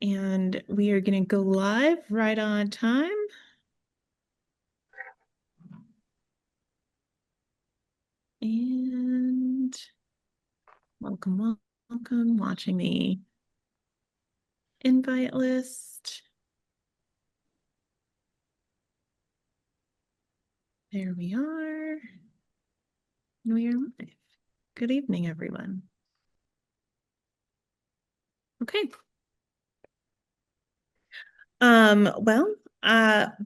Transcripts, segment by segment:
And we are going to go live right on time. And welcome, welcome, watching the invite list. There we are. We are live. Good evening, everyone. Okay.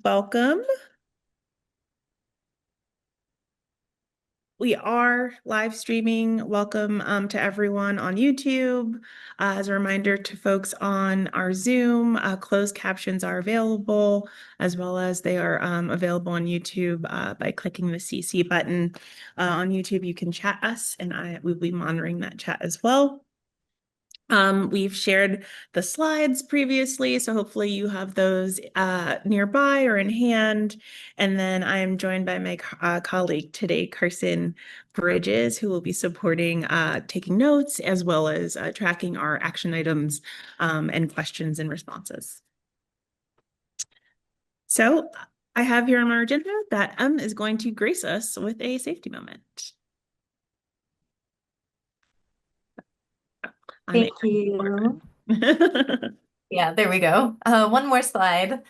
Welcome. We are live streaming. Welcome to everyone on YouTube. As a reminder to folks on our Zoom, closed captions are available, as well as they are available on YouTube by clicking the CC button. On YouTube, you can chat us, and I will be monitoring that chat as well. We've shared the slides previously, so hopefully you have those nearby or in hand. And then I am joined by my colleague today, Carson Bridges, who will be supporting taking notes as well as tracking our action items and questions and responses. So I have here on our agenda that is going to grace us with a safety moment. Thank you. Yeah, there we go. One more slide.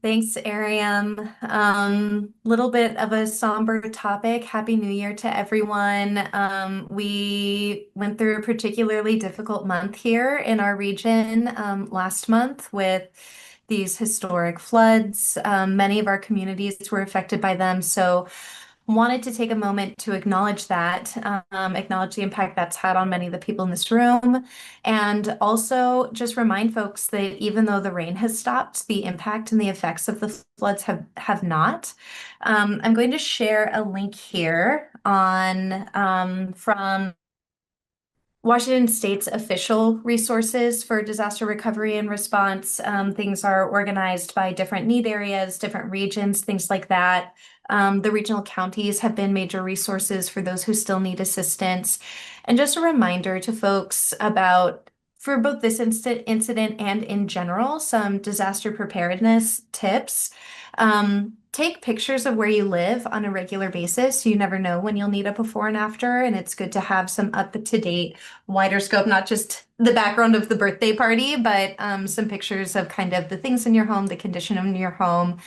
Thanks, Ariam. Little bit of a somber topic. Happy New Year to everyone. We went through a particularly difficult month here in our region last month with these historic floods. Many of our communities were affected by them. So wanted to take a moment to acknowledge that, acknowledge the impact that's had on many of the people in this room, and also just remind folks that even though the rain has stopped, the impact and the effects of the floods have not. I'm going to share a link here on from Washington State's official resources for disaster recovery and response. Things are organized by different need areas, different regions, things like that. The regional counties have been major resources for those who still need assistance. And just a reminder to folks about, for both this incident and in general, some disaster preparedness tips. Take pictures of where you live on a regular basis. You never know when you'll need a before and after, and it's good to have some up-to-date wider scope, not just the background of the birthday party, but some pictures of kind of the things in your home, the condition of your home.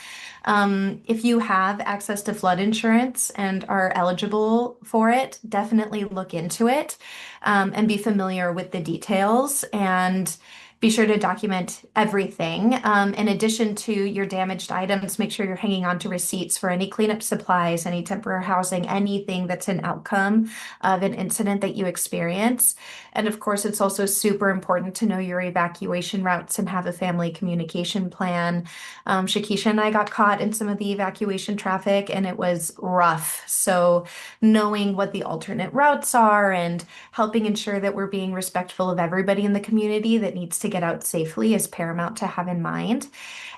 If you have access to flood insurance and are eligible for it, definitely look into it and be familiar with the details, and be sure to document everything. In addition to your damaged items, make sure you're hanging on to receipts for any cleanup supplies, any temporary housing, anything that's an outcome of an incident that you experience. And of course, it's also super important to know your evacuation routes and have a family communication plan. Shakisha and I got caught in some of the evacuation traffic, and it was rough. So knowing what the alternate routes are and helping ensure that we're being respectful of everybody in the community that needs to get out safely is paramount to have in mind.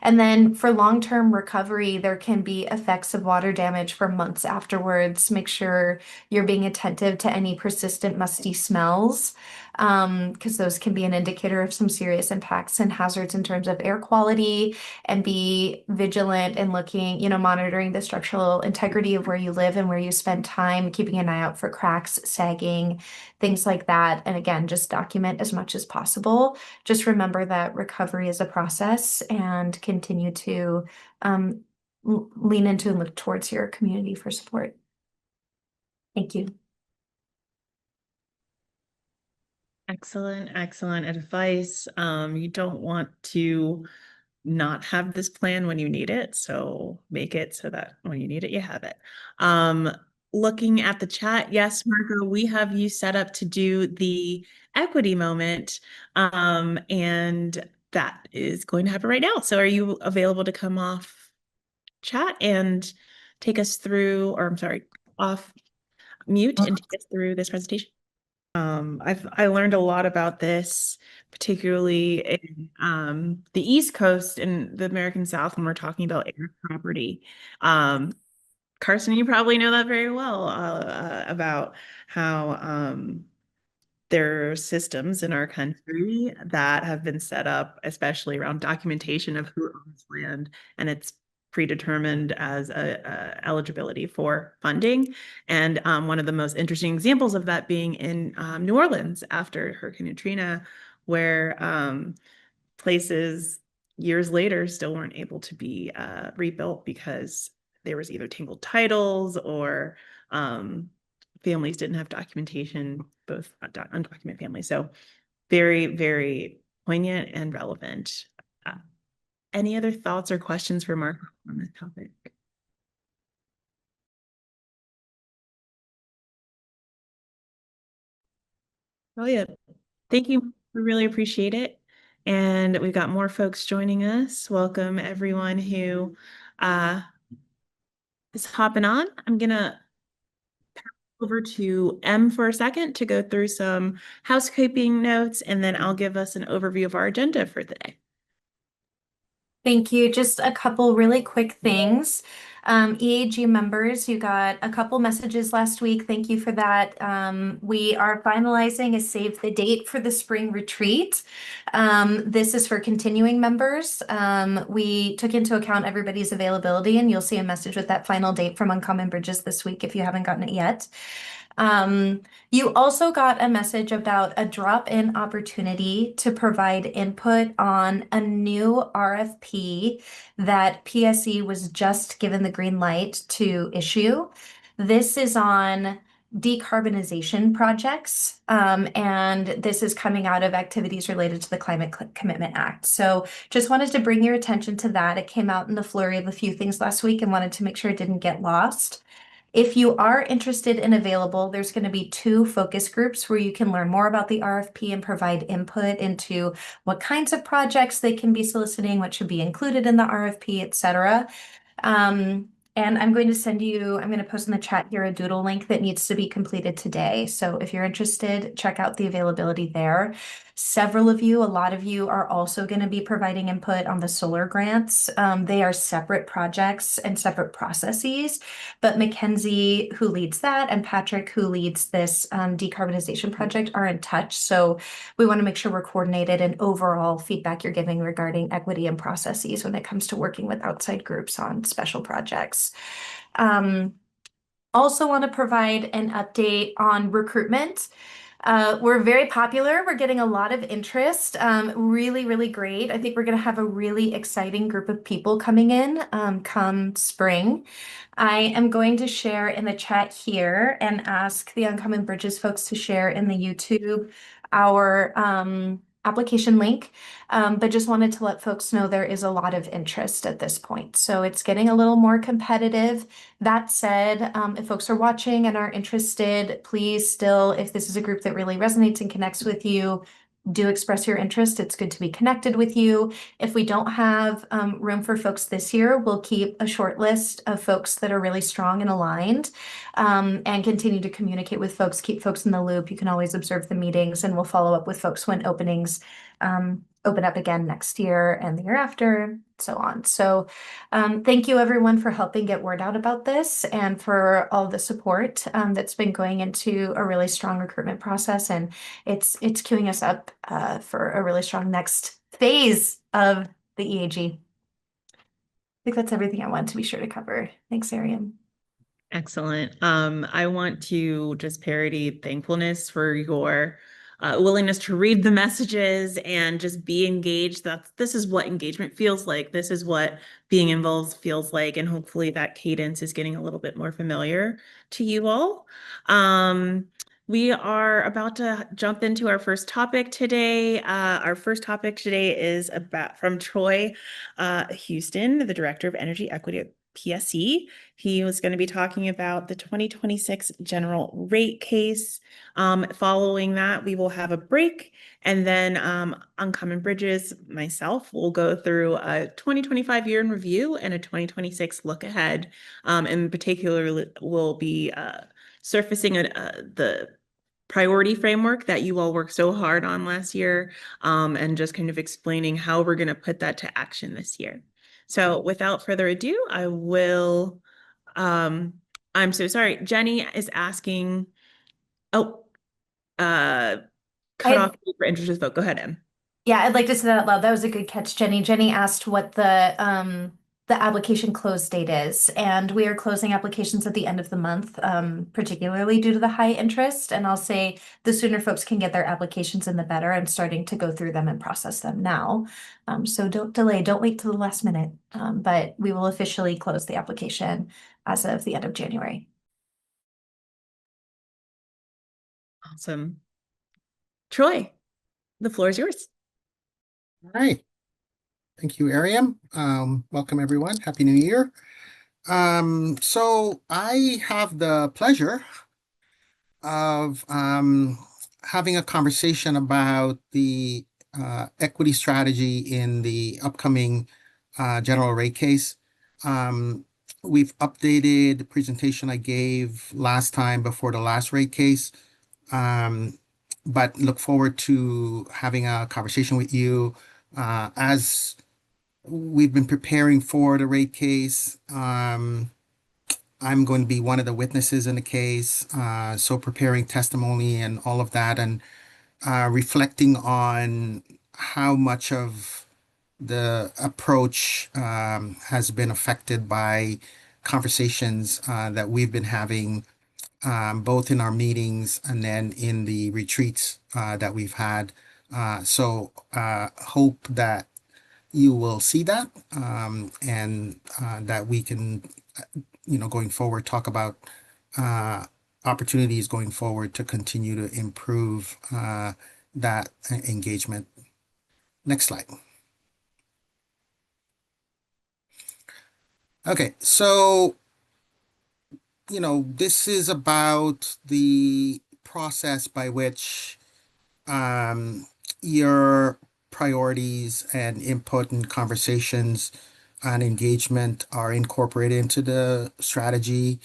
And then for long-term recovery, there can be effects of water damage for months afterwards. Make sure you're being attentive to any persistent musty smells, because those can be an indicator of some serious impacts and hazards in terms of air quality, and be vigilant and looking, monitoring the structural integrity of where you live and where you spend time, keeping an eye out for cracks, sagging, things like that. And again, just document as much as possible. Just remember that recovery is a process, and continue to lean into and look towards your community for support. Thank you. Excellent, excellent advice. You don't want to not have this plan when you need it, so make it so that when you need it, you have it. Looking at the chat, yes, Margo, we have you set up to do the equity moment, and that is going to happen right now. So are you available to come off chat and take us through, or I'm sorry, off mute and take us through this presentation? I learned a lot about this, particularly in the East Coast and the American South when we're talking about air property. Carson, you probably know that very well about how there are systems in our country that have been set up, especially around documentation of who owns land, and it's predetermined as a eligibility for funding. And one of the most interesting examples of that being in New Orleans after Hurricane Katrina, where places years later still weren't able to be rebuilt because there was either tangled titles or families didn't have documentation, both undocumented families. So very, very poignant and relevant. Any other thoughts or questions for Mark on this topic? Oh yeah, thank you. We really appreciate it. And we've got more folks joining us. Welcome everyone who uh, is hopping on. I'm gonna over to Em for a second to go through some housekeeping notes, and then I'll give us an overview of our agenda for the day. Thank you. Just a couple really quick things. EAG members, you got a couple messages last week. Thank you for that. We are finalizing a save the date for the spring retreat. This is for continuing members. We took into account everybody's availability, and you'll see a message with that final date from Uncommon Bridges this week if you haven't gotten it yet. You also got a message about a drop-in opportunity to provide input on a new RFP that PSE was just given the green light to issue. This is on decarbonization projects, and this is coming out of activities related to the Climate Commitment Act. So just wanted to bring your attention to that. It came out in the flurry of a few things last week and wanted to make sure it didn't get lost. If you are interested and available, there's going to be 2 focus groups where you can learn more about the RFP and provide input into what kinds of projects they can be soliciting, what should be included in the RFP, etc. And I'm going to post in the chat here a doodle link that needs to be completed today. So if you're interested, check out the availability there. Several of you, a lot of you are also going to be providing input on the solar grants. They are separate projects and separate processes, but Mackenzie, who leads that, and Patrick, who leads this decarbonization project, are in touch. So we want to make sure we're coordinated and overall feedback you're giving regarding equity and processes when it comes to working with outside groups on special projects. Also want to provide an update on recruitment. We're very popular. We're getting a lot of interest. Really, really great. I think we're going to have a really exciting group of people coming in come spring. I am going to share in the chat here and ask the Uncommon Bridges folks to share in the YouTube our application link, but just wanted to let folks know there is a lot of interest at this point. So it's getting a little more competitive. That said, if folks are watching and are interested, please still, if this is a group that really resonates and connects with you, do express your interest. It's good to be connected with you. If we don't have room for folks this year, we'll keep a short list of folks that are really strong and aligned, and continue to communicate with folks, keep folks in the loop. You can always observe the meetings, and we'll follow up with folks when openings open up again next year and the year after, so on. So thank you everyone for helping get word out about this and for all the support that's been going into a really strong recruitment process. And it's queuing us up for a really strong next phase of the EAG. I think that's everything I want to be sure to cover. Thanks, Arian. Excellent. I want to just parody thankfulness for your willingness to read the messages and just be engaged. This is what engagement feels like. This is what being involved feels like. And hopefully that cadence is getting a little bit more familiar to you all. We are about to jump into our first topic today. Our first topic today is from Troy Houston, the Director of Energy Equity at PSE. He was going to be talking about the 2026 general rate case. Following that, we will have a break, and then Uncommon Bridges, myself, will go through a 2025 year in review and a 2026 look ahead. In particular, we'll be surfacing the priority framework that you all worked so hard on last year, and just kind of explaining how we're going to put that to action this year. So without further ado, I will, I'm so sorry. Jenny is asking, cut off you for interested vote. Go ahead, Em. Yeah, I'd like to say that out loud. That was a good catch, Jenny. Jenny asked what the application close date is, and we are closing applications at the end of the month, particularly due to the high interest. And I'll say the sooner folks can get their applications in, the better. I'm starting to go through them and process them now. So don't delay, don't wait till the last minute. But we will officially close the application as of the end of January. Awesome. Troy, the floor is yours. All right. Thank you, Ariam. Welcome, everyone. Happy New Year. So I have the pleasure of having a conversation about the equity strategy in the upcoming general rate case. We've updated the presentation I gave last time before the last rate case, but look forward to having a conversation with you as we've been preparing for the rate case. I'm going to be one of the witnesses in the case, so preparing testimony and all of that, and reflecting on how much of the approach has been affected by conversations that we've been having, both in our meetings and then in the retreats that we've had. So hope that you will see that, and that we can, going forward, talk about opportunities going forward to continue to improve that engagement. Next slide. Okay, so, this is about the process by which your priorities and input and conversations and engagement are incorporated into the strategy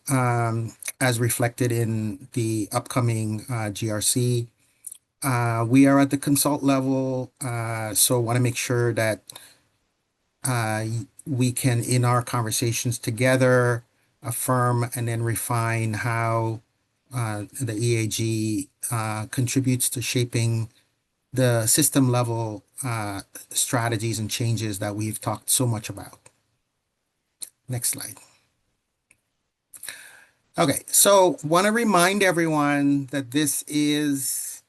as reflected in the upcoming GRC. We are at the consult level, so want to make sure that we can, in our conversations together, affirm and then refine how the EAG contributes to shaping the system level strategies and changes that we've talked so much about. Next slide. Okay, so want to remind everyone that this is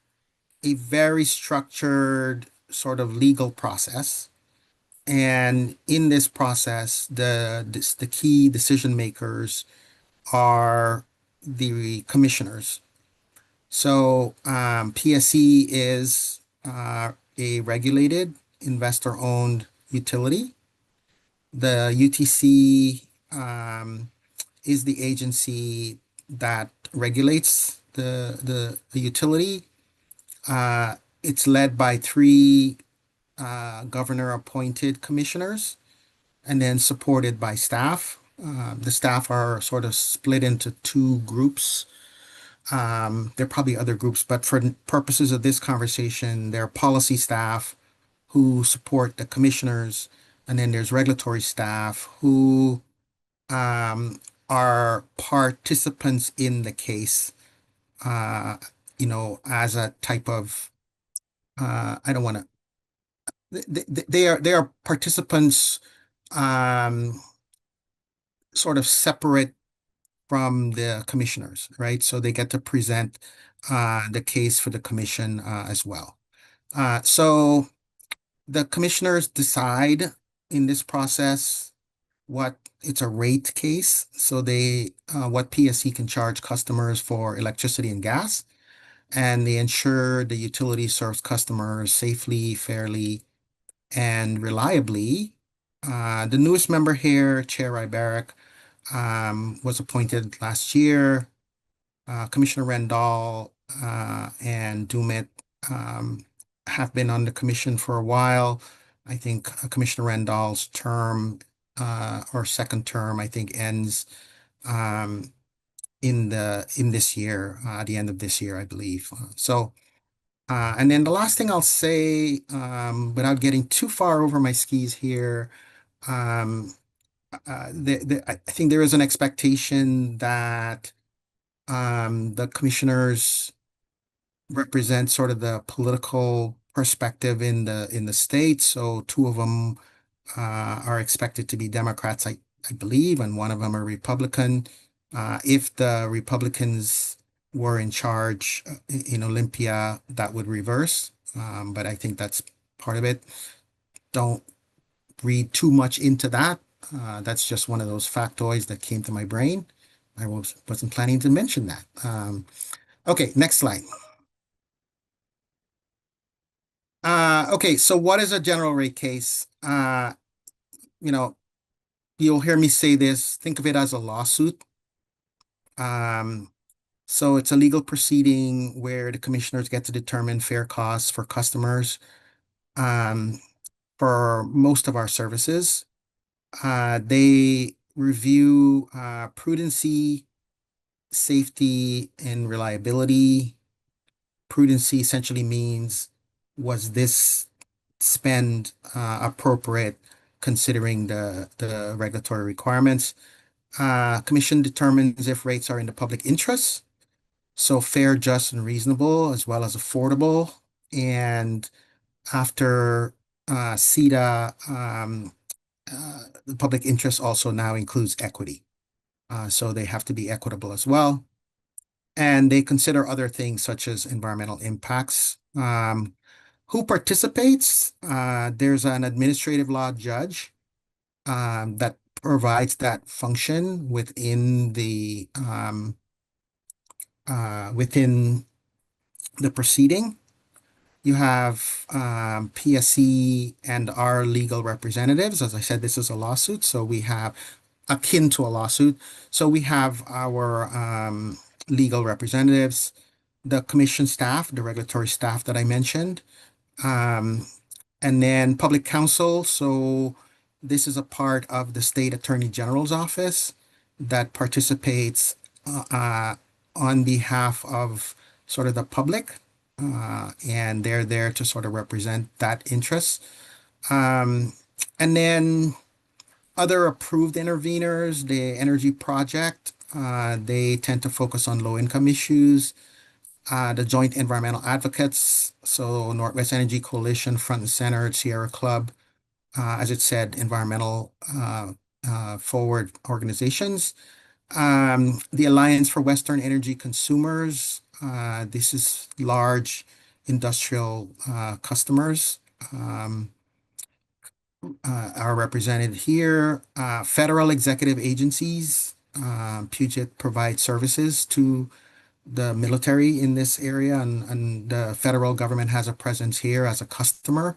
a very structured sort of legal process. And in this process, the key decision makers are the commissioners. So PSE is a regulated investor-owned utility. The UTC is the agency that regulates the utility. It's led by 3 governor-appointed commissioners and then supported by staff. The staff are sort of split into 2 groups. There are probably other groups, but for purposes of this conversation, there are policy staff who support the commissioners, and then there's regulatory staff who are participants in the case, as a type of, I don't want to, they are participants sort of separate from the commissioners, right? So they get to present the case for the commission as well. So the commissioners decide in this process what it's a rate case. So they what PSE can charge customers for electricity and gas, and they ensure the utility serves customers safely, fairly, and reliably. The newest member here, Chair Rybarek, was appointed last year. Commissioner Rendall and Dumit have been on the commission for a while. I think Commissioner Rendall's term or second term, I think, ends in this year, the end of this year, I believe. And then the last thing I'll say, without getting too far over my skis here, I think there is an expectation that the commissioners represent sort of the political perspective in the state. So two of them are expected to be Democrats, I believe, and one of them are Republican. If the Republicans were in charge in Olympia, that would reverse. But I think that's part of it. Don't read too much into that. That's just one of those factoids that came to my brain. I wasn't planning to mention that. Okay, next slide. Okay, so what is a general rate case? You know, you'll hear me say this, think of it as a lawsuit. So it's a legal proceeding where the commissioners get to determine fair costs for customers for most of our services. They review prudency, safety, and reliability. Prudency essentially means, was this spend appropriate considering the regulatory requirements? Commission determines if rates are in the public interest, so fair, just, and reasonable, as well as affordable. And after CETA, the public interest also now includes equity. So they have to be equitable as well. And they consider other things such as environmental impacts. Who participates? There's an administrative law judge that provides that function within the proceeding. You have PSC and our legal representatives. As I said, this is a lawsuit, so we have akin to a lawsuit. So we have our legal representatives, the commission staff, the regulatory staff that I mentioned, and then public counsel. So this is a part of the state attorney general's office that participates on behalf of sort of the public, and they're there to sort of represent that interest. And then other approved interveners, the Energy Project, they tend to focus on low-income issues. The Joint Environmental Advocates, so Northwest Energy Coalition, Front and Center, Sierra Club, as it said, environmental forward organizations. The Alliance for Western Energy Consumers, this is large industrial customers are represented here. Federal executive agencies, Puget provides services to the military in this area, and the federal government has a presence here as a customer.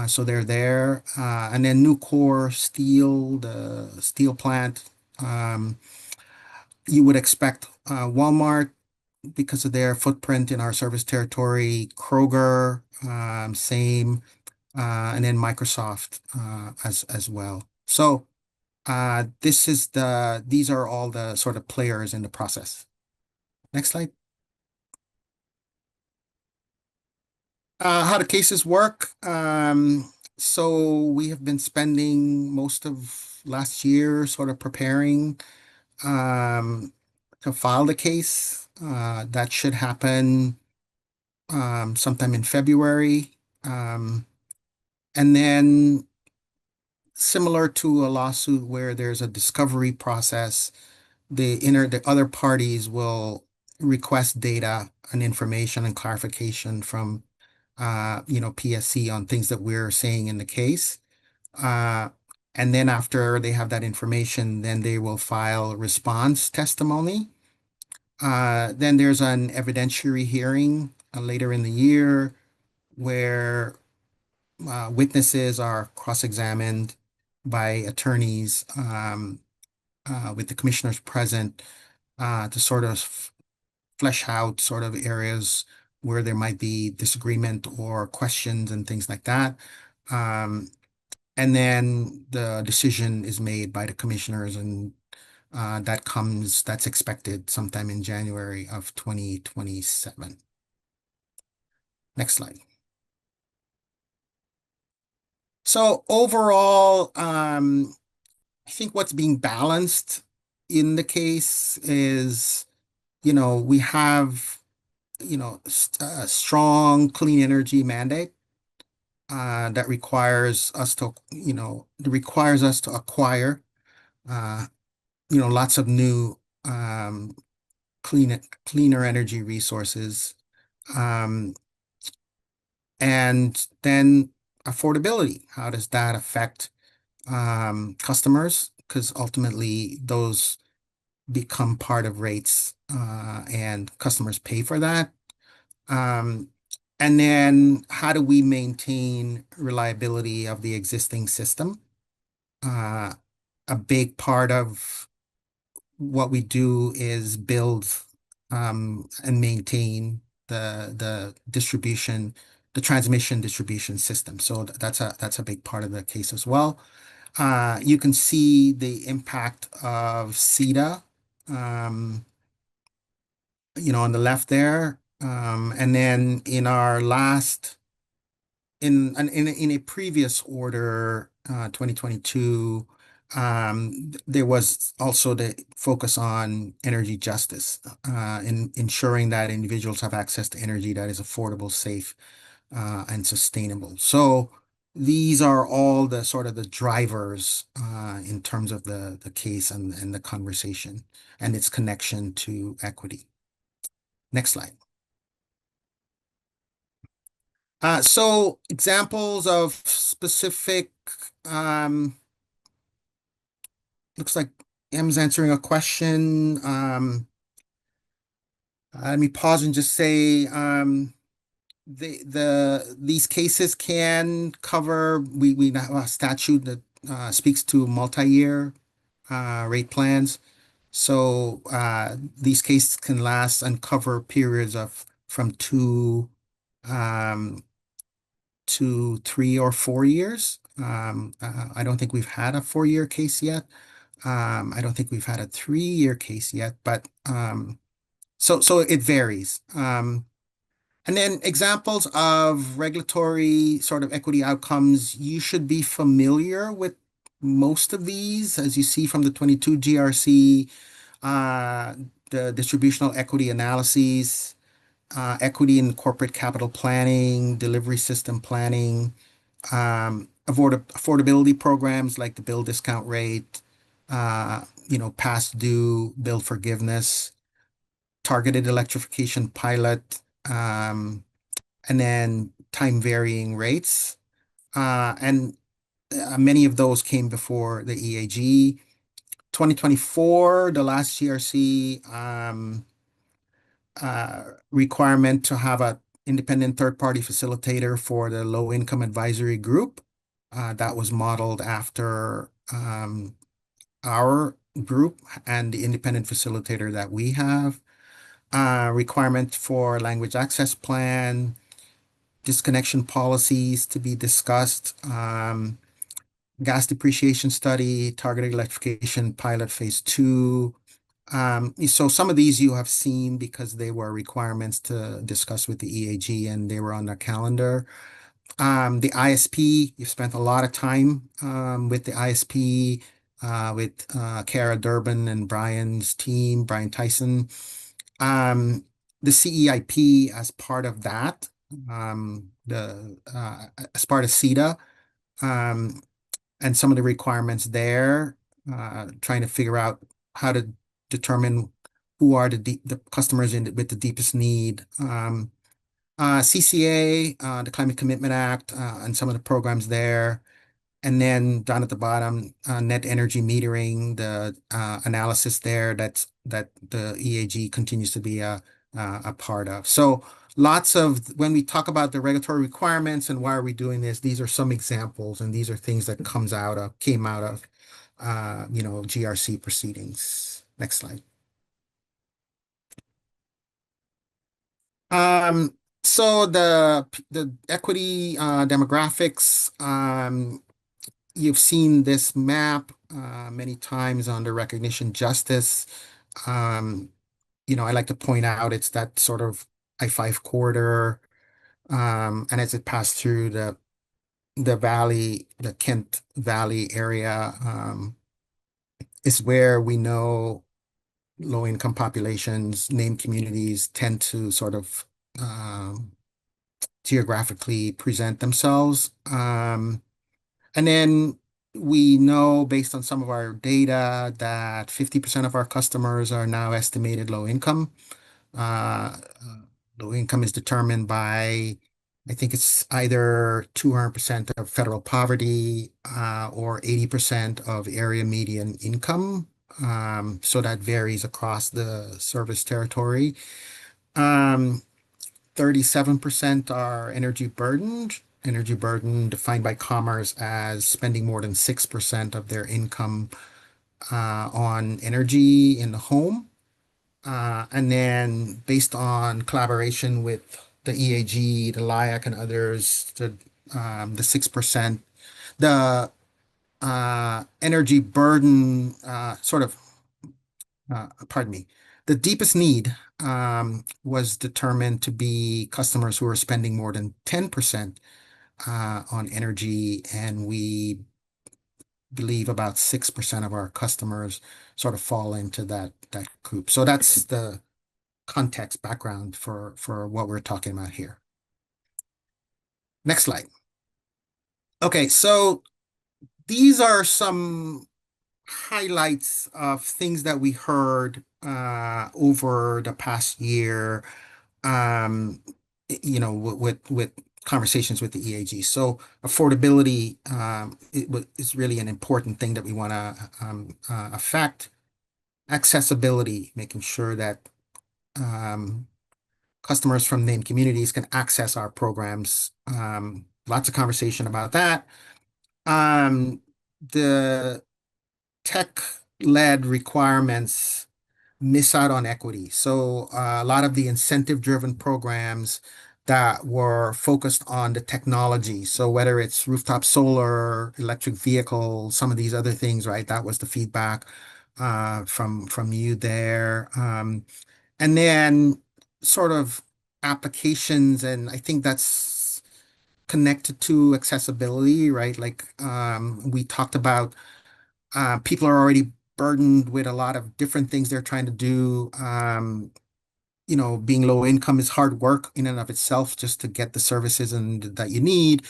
So they're there. And then Nucor Steel, the steel plant. You would expect Walmart because of their footprint in our service territory, Kroger, same, and then Microsoft as well. So these are all the sort of players in the process. Next slide. How the cases work. So we have been spending most of last year sort of preparing to file the case. That should happen sometime in February. And then similar to a lawsuit where there's a discovery process, the other parties will request data and information and clarification from PSC on things that we're saying in the case. And then after they have that information, then they will file response testimony. Then there's an evidentiary hearing later in the year where witnesses are cross-examined by attorneys with the commissioners present to sort of flesh out sort of areas where there might be disagreement or questions and things like that. And then the decision is made by the commissioners, and that's expected sometime in January of 2027. Next slide. So overall, I think what's being balanced in the case is, we have a strong clean energy mandate that requires us to, acquire, lots of new cleaner energy resources. And then affordability. How does that affect customers? Because ultimately those become part of rates, and customers pay for that. And then how do we maintain reliability of the existing system? A big part of what we do is build and maintain the transmission distribution system. So that's a big part of the case as well. You can see the impact of CETA, on the left there. And then in a previous order, 2022, there was also the focus on energy justice, in ensuring that individuals have access to energy that is affordable, safe, and sustainable. So these are all the sort of the drivers in terms of the case and the conversation and its connection to equity. Next slide. So examples of specific, looks like M's answering a question. Let me pause and just say, these cases can cover, we have a statute that speaks to multi-year rate plans. So these cases can last and cover periods of from 3 or 4 years. I don't think we've had a 4-year case yet. I don't think we've had a 3-year case yet, but so it varies. And then examples of regulatory sort of equity outcomes, you should be familiar with most of these, as you see from the 22 GRC, the distributional equity analyses, equity in corporate capital planning, delivery system planning, affordability programs like the bill discount rate, past due bill forgiveness, targeted electrification pilot, and then time varying rates. And many of those came before the EAG. 2024, the last GRC, requirement to have an independent third-party facilitator for the low-income advisory group. That was modeled after our group and the independent facilitator that we have. Requirement for language access plan, disconnection policies to be discussed, gas depreciation study, targeted electrification pilot phase 2. So some of these you have seen because they were requirements to discuss with the EAG and they were on the calendar. The ISP, you've spent a lot of time with the ISP, with Kara Durbin and Brian's team, Brian Tyson. The CEIP as part of that, as part of CETA, and some of the requirements there, trying to figure out how to determine who are the customers with the deepest need. CCA, the Climate Commitment Act, and some of the programs there. And then down at the bottom, net energy metering, the analysis there that the EAG continues to be a part of. So lots of, when we talk about the regulatory requirements and why are we doing this, these are some examples, and these are things that came out of GRC proceedings. Next slide. So the equity demographics, you've seen this map many times under recognition justice. I like to point out it's that sort of I-5 corridor, and as it passed through the valley, the Kent Valley area, is where we know low-income populations, named communities tend to sort of geographically present themselves. And then we know based on some of our data that 50% of our customers are now estimated low income. Uh, Low income is determined by, I think it's either 200% of federal poverty or 80% of area median income. So that varies across the service territory. 37% are energy burden defined by Commerce as spending more than 6% of their income on energy in the home. And then based on collaboration with the EAG, the LIAC, and others, the 6%, the energy burden pardon me, the deepest need was determined to be customers who are spending more than 10% on energy, and we believe about 6% of our customers sort of fall into that group. So that's the context background for what we're talking about here. Next slide. Okay, so these are some highlights of things that we heard over the past year, with conversations with the EAG. So affordability is really an important thing that we want to affect. Accessibility, making sure that customers from named communities can access our programs. Lots of conversation about that. The tech-led requirements miss out on equity. So a lot of the incentive-driven programs that were focused on the technology. So whether it's rooftop solar, electric vehicles, some of these other things, right? That was the feedback from you there. And then sort of applications, and I think that's connected to accessibility, right? Like we talked about, people are already burdened with a lot of different things they're trying to do. Being low income is hard work in and of itself just to get the services and that you need.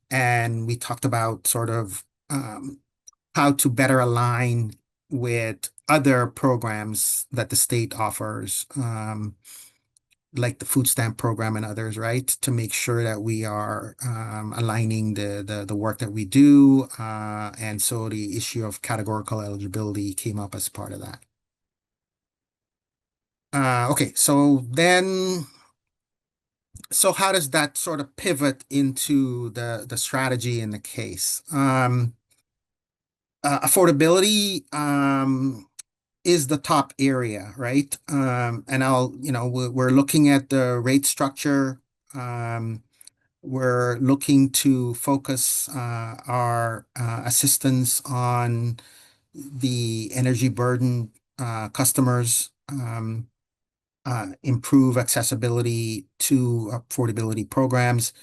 And we talked about sort of how to better align with other programs that the state offers, like the food stamp program and others, right? To make sure that we are aligning the work that we do. And so the issue of categorical eligibility came up as part of that. Okay, so how does that sort of pivot into the strategy in the case? Affordability is the top area, right? And we're looking at the rate structure. We're looking to focus our assistance on the energy burden customers, improve accessibility to affordability programs,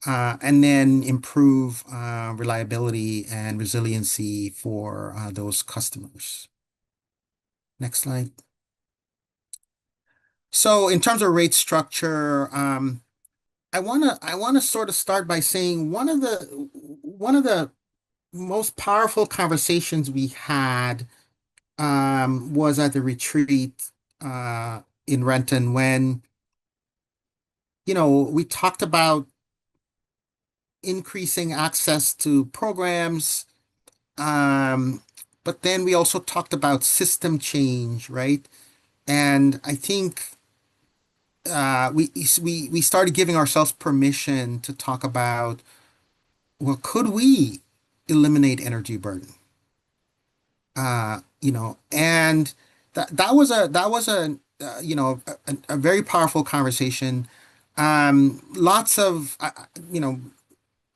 and then improve reliability and resiliency for those customers. Next slide. So in terms of rate structure, I wanna sort of start by saying one of the most powerful conversations we had was at the retreat in Renton when we talked about increasing access to programs, but then we also talked about system change, right? And I think we started giving ourselves permission to talk about, well, could we eliminate energy burden? And that was a very powerful conversation. Lots of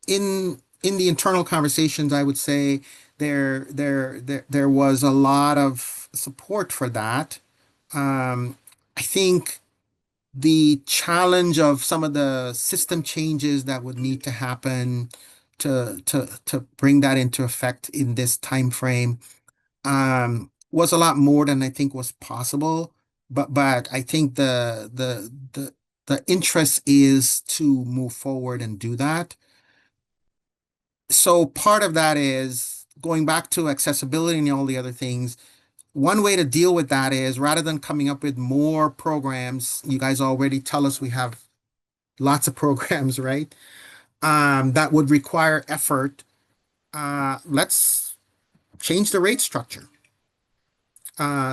in the internal conversations, I would say there was a lot of support for that. I think the challenge of some of the system changes that would need to happen to bring that into effect in this time frame was a lot more than I think was possible. But I think the interest is to move forward and do that. So part of that is going back to accessibility and all the other things. One way to deal with that is rather than coming up with more programs, you guys already tell us we have lots of programs, right? That would require effort. Let's change the rate structure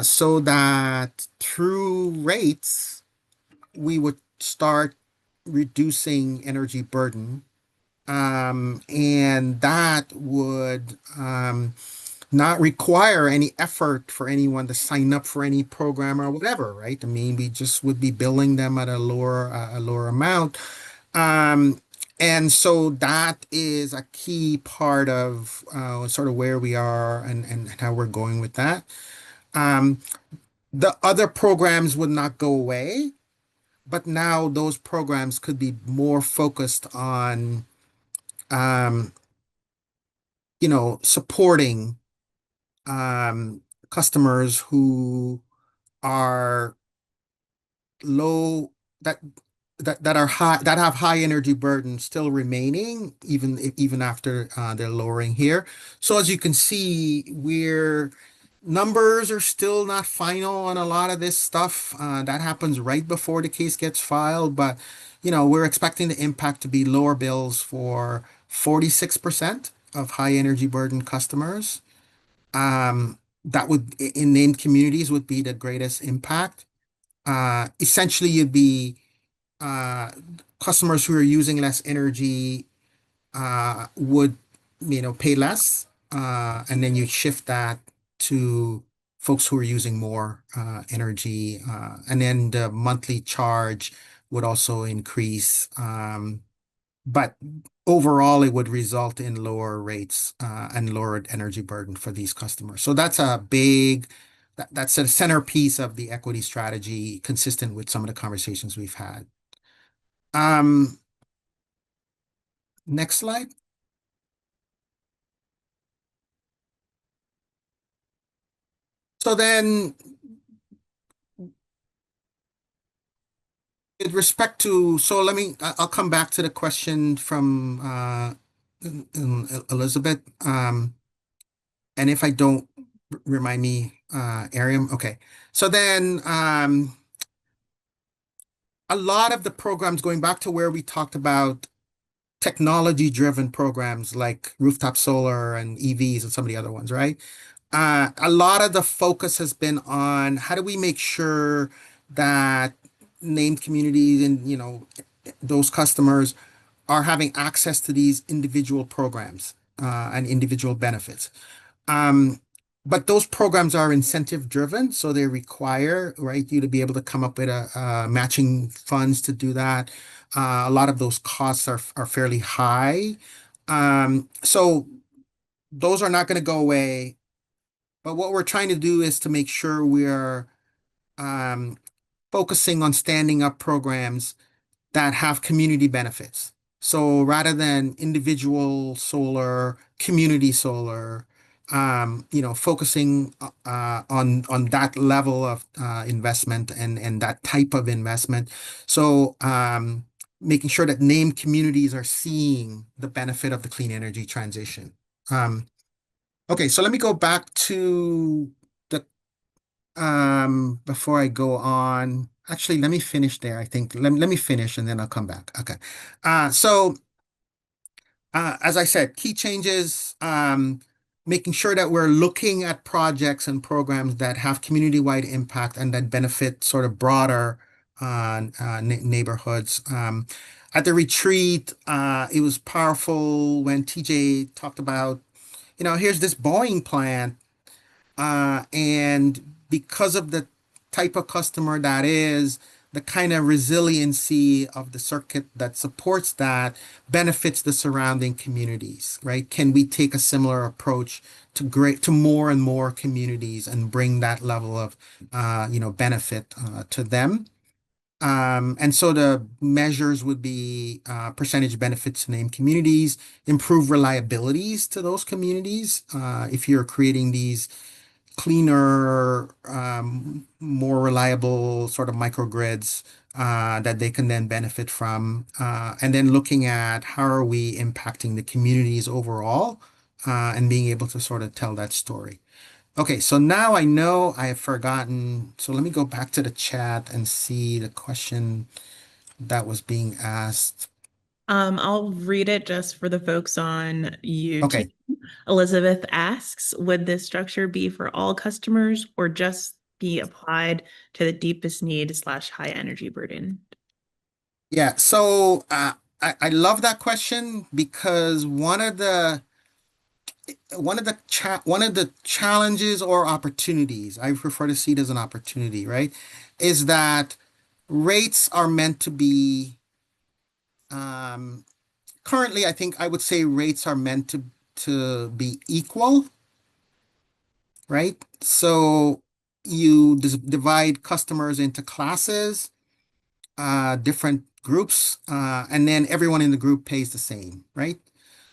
so that through rates, we would start reducing energy burden. And that would not require any effort for anyone to sign up for any program or whatever, right? I mean, we just would be billing them at a lower amount. And so that is a key part of sort of where we are and how we're going with that. The other programs would not go away, but now those programs could be more focused on, um, supporting customers who are low that that are high that have high energy burden still remaining even after they're lowering here. So as you can see, we're numbers are still not final on a lot of this stuff. That happens right before the case gets filed, but we're expecting the impact to be lower bills for 46% of high energy burden customers. That would in named communities would be the greatest impact. Essentially, you'd be uh, customers who are using less energy would pay less, and then you shift that to folks who are using more energy, and then the monthly charge would also increase. But overall, it would result in lower rates and lowered energy burden for these customers. So that's a centerpiece of the equity strategy, consistent with some of the conversations we've had. Um, Next slide. So then, with respect to, so I'll come back to the question from Elizabeth. And if I don't, remind me, Ariam. Okay. So then, a lot of the programs, going back to where we talked about technology-driven programs like rooftop solar and EVs and some of the other ones, right? A lot of the focus has been on how do we make sure that named communities and those customers are having access to these individual programs and individual benefits. Um, but those programs are incentive driven, so they require, right, you to be able to come up with a matching funds to do that. A lot of those costs are fairly high. So those are not going to go away. But what we're trying to do is to make sure we're um, focusing on standing up programs that have community benefits. So rather than individual solar, community solar, focusing on that level of investment and that type of investment. So making sure that named communities are seeing the benefit of the clean energy transition. Okay, so let me go back to the before I go on. Actually, let me finish there. I think let me finish and then I'll come back. Okay. So as I said, key changes, making sure that we're looking at projects and programs that have community-wide impact and that benefit sort of broader neighborhoods. At the retreat, it was powerful when TJ talked about, here's this Boeing plant, and because of the type of customer that is, the kind of resiliency of the circuit that supports that benefits the surrounding communities, right? Can we take a similar approach to more and more communities and bring that level of, benefit to them? And so the measures would be percentage benefits to named communities, improve reliabilities to those communities. If you're creating these cleaner, more reliable sort of microgrids, that they can then benefit from, and then looking at how are we impacting the communities overall, and being able to sort of tell that story. Okay, so now I know I have forgotten. So let me go back to the chat and see the question that was being asked. I'll read it just for the folks on YouTube. Okay. Elizabeth asks, would this structure be for all customers or just be applied to the deepest need slash high energy burden? Yeah, so I love that question because one of the challenges or opportunities, I prefer to see it as an opportunity, right? Is that rates are meant to be um, currently, I think I would say rates are meant to be equal, right? So you divide customers into classes, different groups, and then everyone in the group pays the same, right?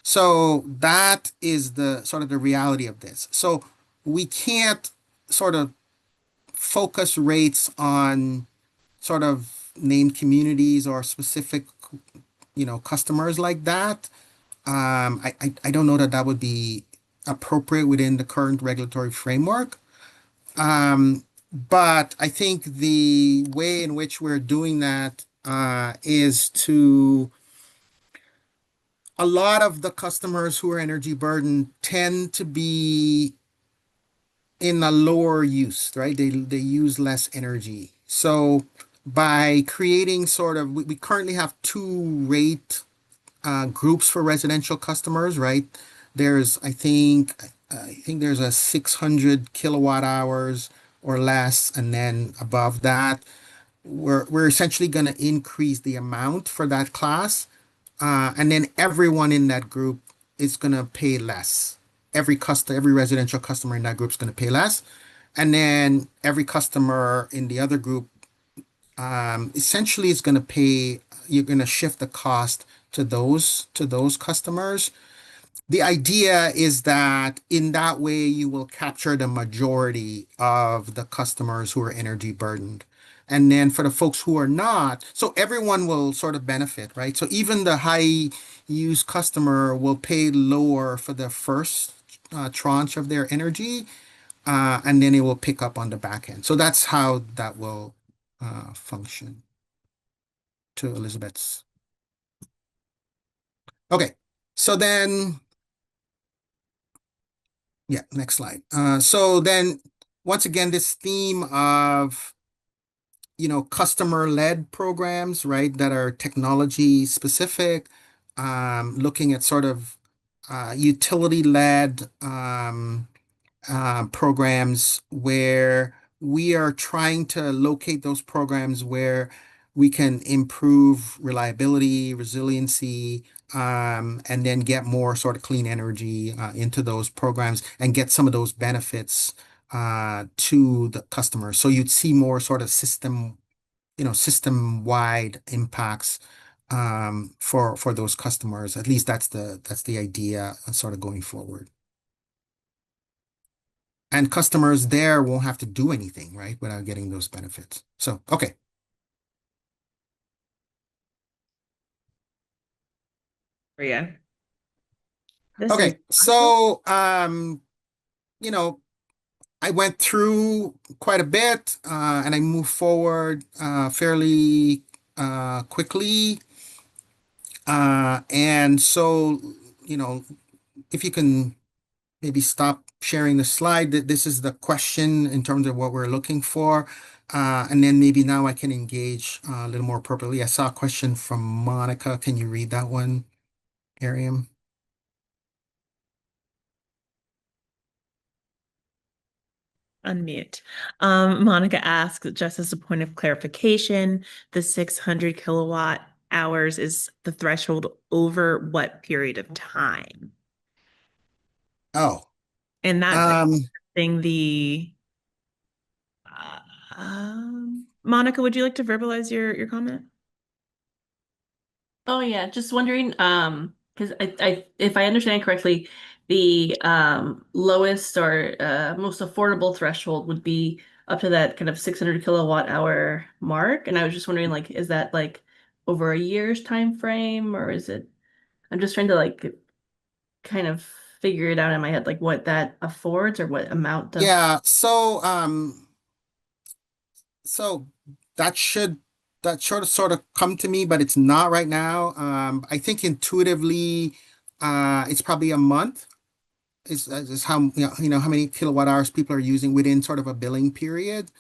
So that is the sort of the reality of this. So we can't sort of focus rates on sort of named communities or specific, customers like that. I don't know that that would be appropriate within the current regulatory framework. But I think the way in which we're doing that is to a lot of the customers who are energy burdened tend to be in a lower use, right? They use less energy. So by creating sort of, we currently have two rate groups for residential customers, right? There's, I think there's a 600 kilowatt hours or less, and then above that, we're essentially going to increase the amount for that class, and then everyone in that group is going to pay less. Every residential customer in that group is going to pay less, and then every customer in the other group essentially is going to pay. You're going to shift the cost to those customers. The idea is that in that way, you will capture the majority of the customers who are energy burdened. And then for the folks who are not, so everyone will sort of benefit, right? So even the high use customer will pay lower for the first tranche of their energy, and then it will pick up on the back end. So that's how that will function, to Elizabeth's. Okay, so then yeah, next slide. So then once again, this theme of, customer-led programs, right, that are technology specific, looking at sort of utility-led programs where we are trying to locate those programs where we can improve reliability, resiliency, and then get more sort of clean energy into those programs and get some of those benefits to the customer. So you'd see more sort of system-wide impacts for those customers. At least that's the idea sort of going forward. And customers there won't have to do anything, right, without getting those benefits. So, okay. Yeah. This is Okay. So, you know, I went through quite a bit, and I moved forward fairly quickly. And so, you know, if you can maybe stop sharing the slide, that this is the question in terms of what we're looking for. And then maybe now I can engage a little more appropriately. I saw a question from Monica. Can you read that one, Ariam? unmute. Monica asks, just as a point of clarification, the 600 kilowatt hours is the threshold over what period of time? Oh, And that's um, thing Monica, would you like to verbalize your comment? Oh yeah, just wondering, because if I understand correctly, the lowest or most affordable threshold would be up to that kind of 600 kilowatt hour mark. And I was just wondering, like, is that like over a year's time frame, or is it? I'm just trying to like kind of figure it out in my head, like what that affords or what amount of. Yeah, so that should sort of come to me, but it's not right now. I think intuitively, it's probably a month is how how many kilowatt hours people are using within sort of a billing period.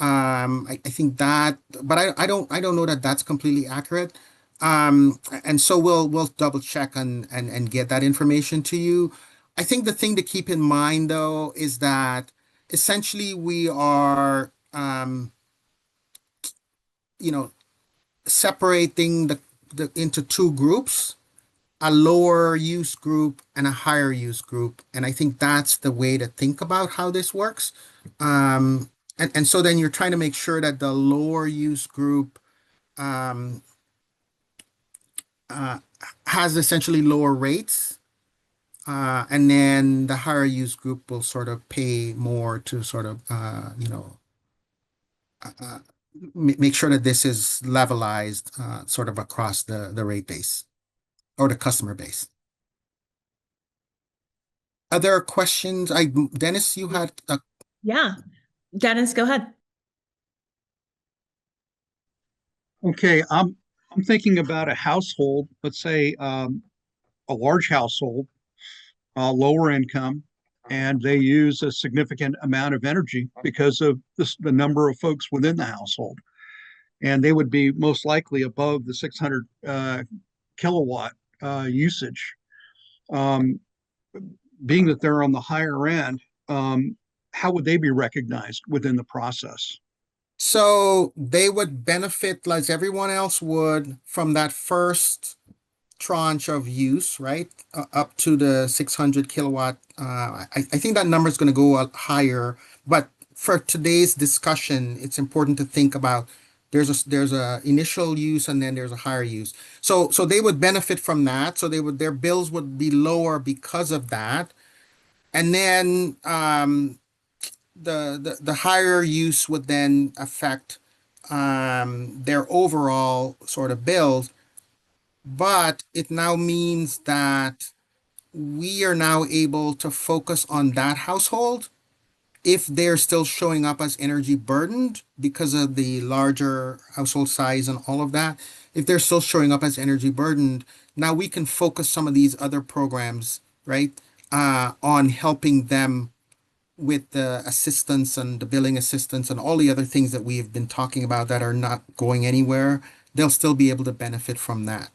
I think that, but I don't know that that's completely accurate. And so we'll double check and get that information to you. I think the thing to keep in mind though is that essentially we are you know separating the into two groups, a lower use group and a higher use group. And I think that's the way to think about how this works. And so then you're trying to make sure that the lower use group um, uh, has essentially lower rates. And then the higher use group will sort of pay more to sort of, make sure that this is levelized sort of across the rate base or the customer base. Other questions? Dennis, you had a Yeah. Dennis, go ahead. Okay, I'm thinking about a household, let's say a large household, lower income, and they use a significant amount of energy because of the number of folks within the household. And they would be most likely above the 600 kilowatt usage. Being that they're on the higher end, how would they be recognized within the process? So they would benefit like everyone else would from that first tranche of use, right? Up to the 600 kilowatt. I think that number is going to go up higher, but for today's discussion, it's important to think about there's a initial use and then there's a higher use. So they would benefit from that. So their bills would be lower because of that. And then the higher use would then affect their overall sort of bills, but it now means that we are now able to focus on that household if they're still showing up as energy burdened because of the larger household size and all of that. If they're still showing up as energy burdened, now we can focus some of these other programs, right, on helping them with the assistance and the billing assistance and all the other things that we have been talking about that are not going anywhere. They'll still be able to benefit from that.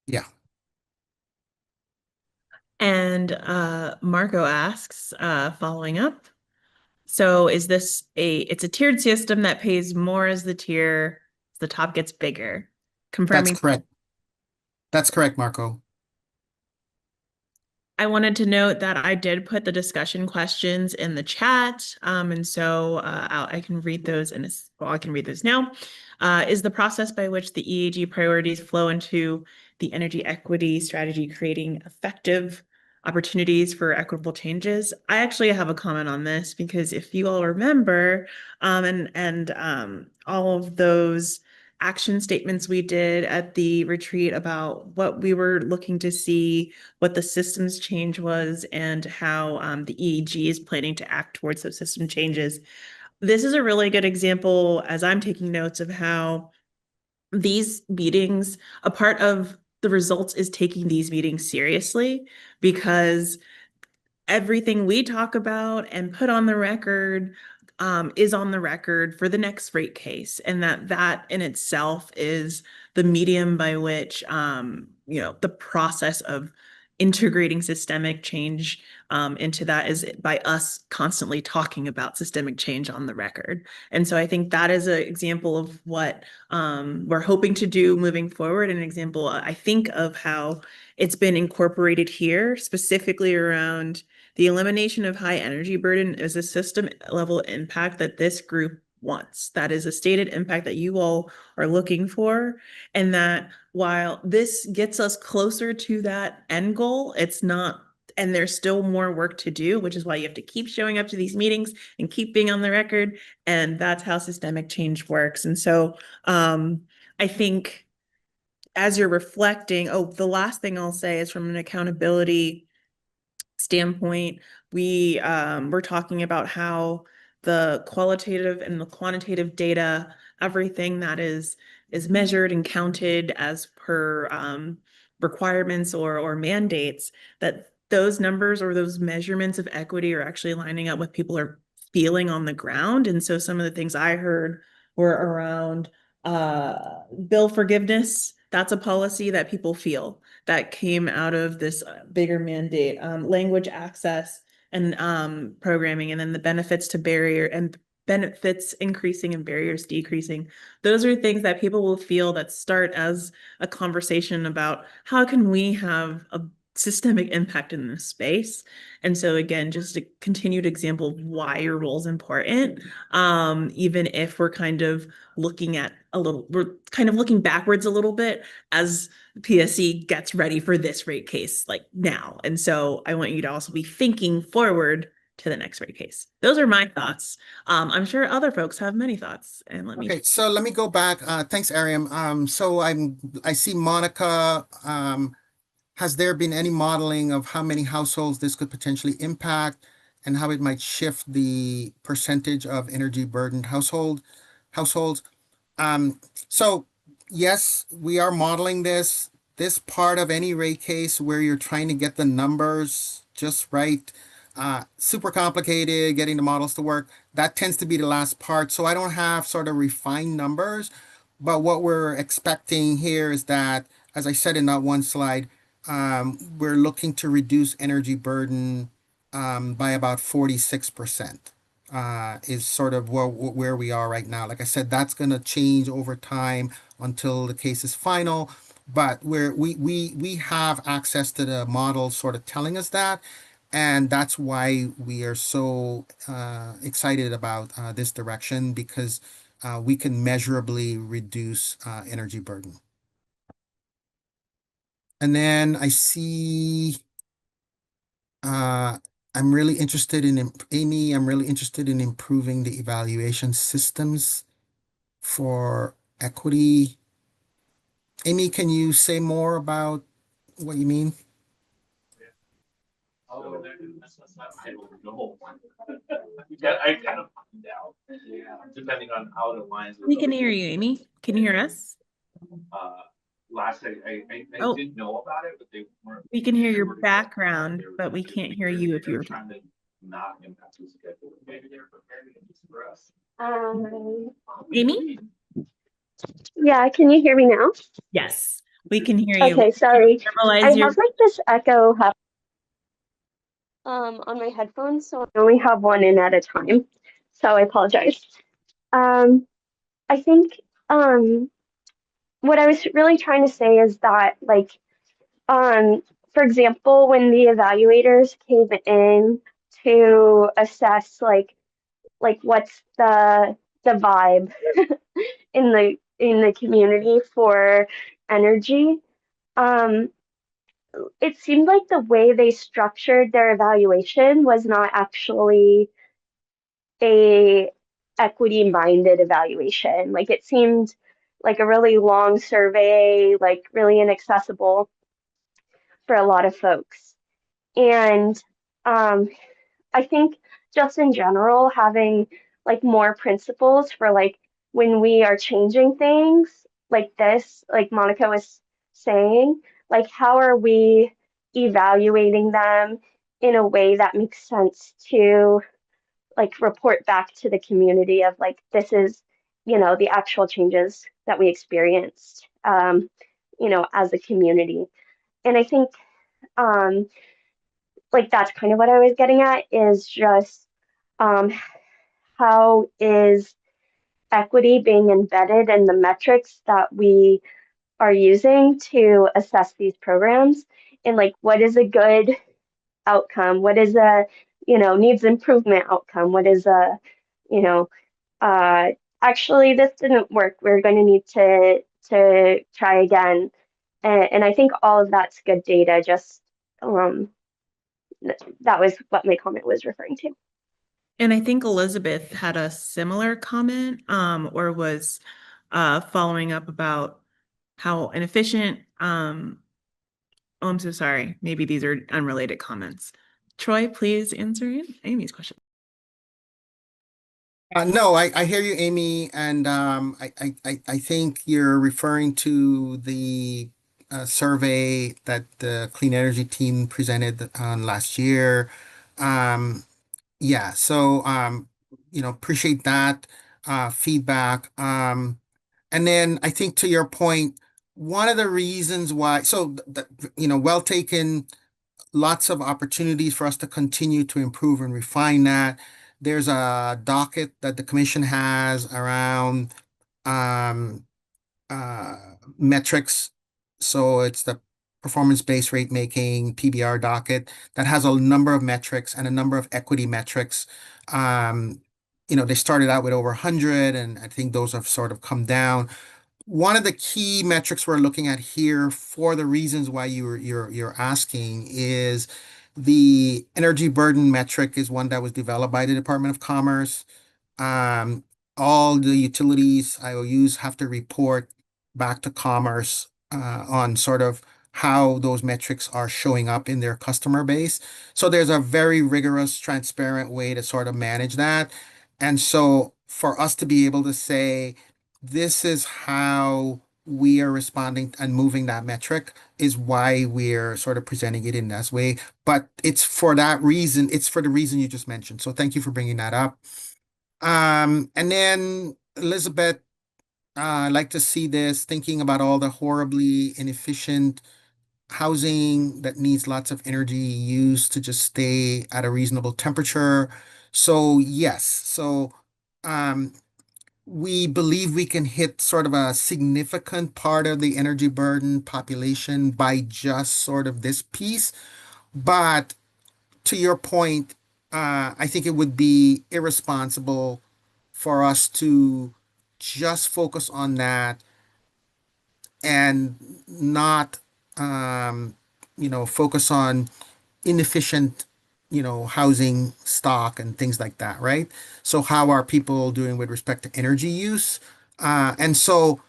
Yeah. And Marco asks, following up, so is this it's a tiered system that pays more as the top gets bigger? That's Confirming. correct. That's correct, Marco. I wanted to note that I did put the discussion questions in the chat, and so I can read those I can read those now. Is the process by which the EAG priorities flow into the energy equity strategy creating effective opportunities for equitable changes? I actually have a comment on this because if you all remember, and all of those action statements we did at the retreat about what we were looking to see, what the systems change was, and how the EEG is planning to act towards those system changes. This is a really good example, as I'm taking notes, of how these meetings, a part of the results is taking these meetings seriously, because everything we talk about and put on the record is on the record for the next rate case, and that in itself is the medium by which the process of integrating systemic change into that is by us constantly talking about systemic change on the record. And so I think that is an example of what we're hoping to do moving forward, an example I think of how it's been incorporated here, specifically around the elimination of high energy burden is a system level impact that this group wants. That is a stated impact that you all are looking for. And that while this gets us closer to that end goal, it's not and there's still more work to do, which is why you have to keep showing up to these meetings and keep being on the record. And that's how systemic change works. And so I think as you're reflecting, the last thing I'll say is from an accountability standpoint, we're talking about how the qualitative and the quantitative data, everything that is measured and counted as per requirements or mandates, that those numbers or those measurements of equity are actually lining up with people are feeling on the ground. And so some of the things I heard were around bill forgiveness. That's a policy that people feel that came out of this bigger mandate, language access and programming, and then the benefits to barrier and benefits increasing and barriers decreasing. Those are things that people will feel that start as a conversation about how can we have a systemic impact in this space. And so again, just a continued example of why your role is important, even if we're kind of looking backwards a little bit as PSC gets ready for this rate case like now. And so I want you to also be thinking forward to the next rate case. Those are my thoughts. I'm sure other folks have many thoughts, and Okay, so let me go back. Thanks, Ariam. So I see Monica. Has there been any modeling of how many households this could potentially impact and how it might shift the percentage of energy burdened households? So yes, we are modeling this. This part of any rate case where you're trying to get the numbers just right, super complicated, getting the models to work, that tends to be the last part. So I don't have sort of refined numbers, but what we're expecting here is that, as I said in that one slide, we're looking to reduce energy burden by about 46%. Is sort of where we are right now. Like I said, that's going to change over time until the case is final. But we have access to the model sort of telling us that. And that's why we are so excited about this direction, because we can measurably reduce energy burden. And then I see I'm really interested in Amy. I'm really interested in improving the evaluation systems for equity. Amy, can you say more about what you mean? I don't know. Yeah, I kind of find out, depending on how it aligns. we can hear you, Amy. Can you hear us? Last I Oh. did know about it, but they weren't. We can hear your background, but we can't hear you if you're trying to not impact the schedule. Maybe they're preparing it for us. Amy? Yeah, can you hear me now? Yes, we can hear you. Okay, sorry. I Normalize your have like this echo on my headphones, so I only have one in at a time. So I apologize. I think what I was really trying to say is that, like, for example, when the evaluators came in to assess like what's the vibe in the community for energy, it seemed like the way they structured their evaluation was not actually a equity-minded evaluation. Like, it seemed like a really long survey, like really inaccessible for a lot of folks. And I think just in general, having like more principles for like when we are changing things like this, like Monica was saying, like how are we evaluating them in a way that makes sense to like report back to the community of like, this is, the actual changes that we experienced, as a community. And I think like that's kind of what I was getting at, is just how is equity being embedded in the metrics that we are using to assess these programs, and like what is a good outcome, what is a needs improvement outcome, what is a actually this didn't work, we're going to need to try again. And I think all of that's good data, just that was what my comment was referring to. And I think Elizabeth had a similar comment, or was following up about how inefficient, oh, I'm so sorry. Maybe these are unrelated comments. Troy, please answer Amy's question. No, I hear you, Amy, and I think you're referring to the survey that the Clean Energy team presented on last year. Yeah, so appreciate that feedback. And then I think to your point, one of the reasons why, well taken, lots of opportunities for us to continue to improve and refine that. There's a docket that the commission has around um, uh, metrics. So it's the performance-based rate making PBR docket that has a number of metrics and a number of equity metrics. They started out with over 100, and I think those have sort of come down. One of the key metrics we're looking at here for the reasons why you're asking is the energy burden metric is one that was developed by the Department of Commerce. Um, all the utilities, IOUs have to report back to Commerce on sort of how those metrics are showing up in their customer base. So there's a very rigorous, transparent way to sort of manage that. And so for us to be able to say, this is how we are responding and moving that metric is why we're sort of presenting it in this way. But it's for that reason, it's for the reason you just mentioned. So thank you for bringing that up. And then Elizabeth, I'd like to see this thinking about all the horribly inefficient housing that needs lots of energy used to just stay at a reasonable temperature. So yes, um, we believe we can hit sort of a significant part of the energy burden population by just sort of this piece. But to your point, I think it would be irresponsible for us to just focus on that and not, focus on inefficient, housing stock and things like that, right? So how are people doing with respect to energy use? And so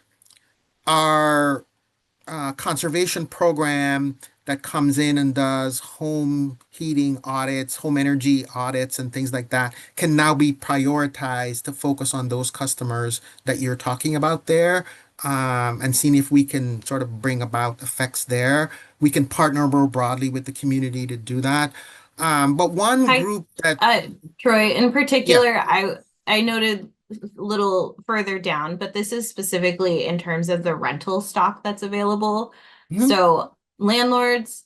our conservation program that comes in and does home heating audits, home energy audits, and things like that can now be prioritized to focus on those customers that you're talking about there, and seeing if we can sort of bring about effects there. We can partner more broadly with the community to do that. But one Hi. group that, Troy, in particular, I noted a little further down, but this is specifically in terms of the rental stock that's available. Mhm. So landlords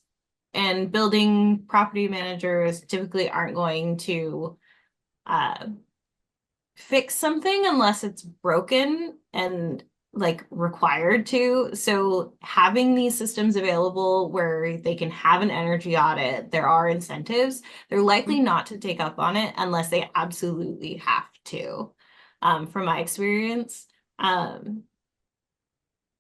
and building property managers typically aren't going to fix something unless it's broken and like required to. So having these systems available where they can have an energy audit, there are incentives. They're likely not to take up on it unless they absolutely have to, from my experience. And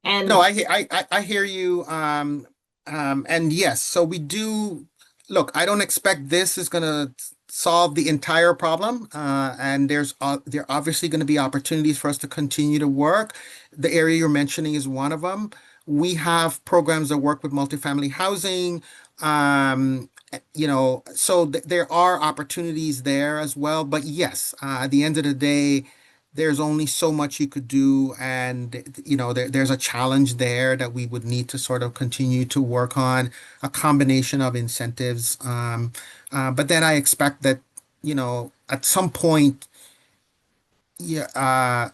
no, I hear you. And yes, so we do look, I don't expect this is gonna solve the entire problem. And there are obviously going to be opportunities for us to continue to work. The area you're mentioning is one of them. We have programs that work with multifamily housing. So there are opportunities there as well. But yes, at the end of the day, there's only so much you could do, and there's a challenge there that we would need to sort of continue to work on a combination of incentives. But then I expect that at some point, yeah,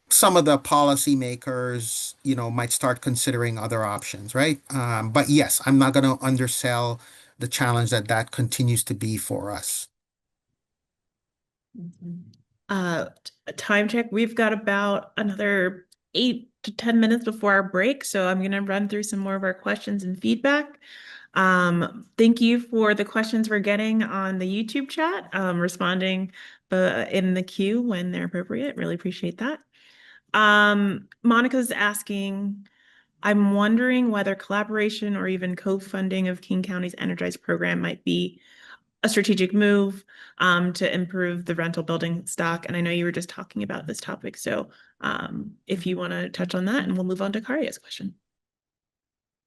some of the policymakers might start considering other options, right? But yes, I'm not going to undersell the challenge that continues to be for us. Time check. We've got about another 8 to 10 minutes before our break, so I'm going to run through some more of our questions and feedback. Thank you for the questions we're getting on the YouTube chat, responding in the queue when they're appropriate. Really appreciate that. Monica's asking, I'm wondering whether collaboration or even co-funding of King County's Energize program might be a strategic move to improve the rental building stock. And I know you were just talking about this topic. So if you want to touch on that, and we'll move on to Karia's question.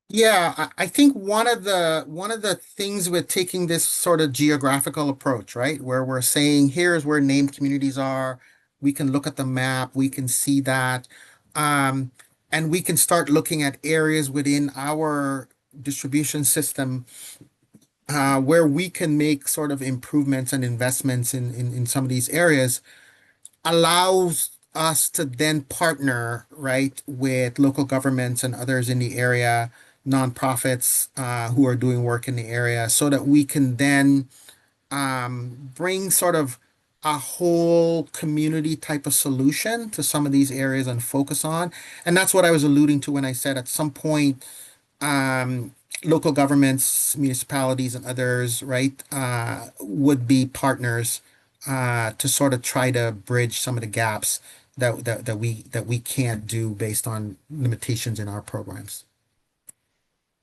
Yeah, I think one of the things with taking this sort of geographical approach, right, where we're saying here's where named communities are, we can look at the map, we can see that, um, and we can start looking at areas within our distribution system where we can make sort of improvements and investments in some of these areas allows us to then partner, right, with local governments and others in the area, nonprofits who are doing work in the area, so that we can then bring sort of a whole community type of solution to some of these areas and focus on. And that's what I was alluding to when I said at some point, um, local governments, municipalities, and others, right, would be partners to sort of try to bridge some of the gaps that we can't do based on limitations in our programs.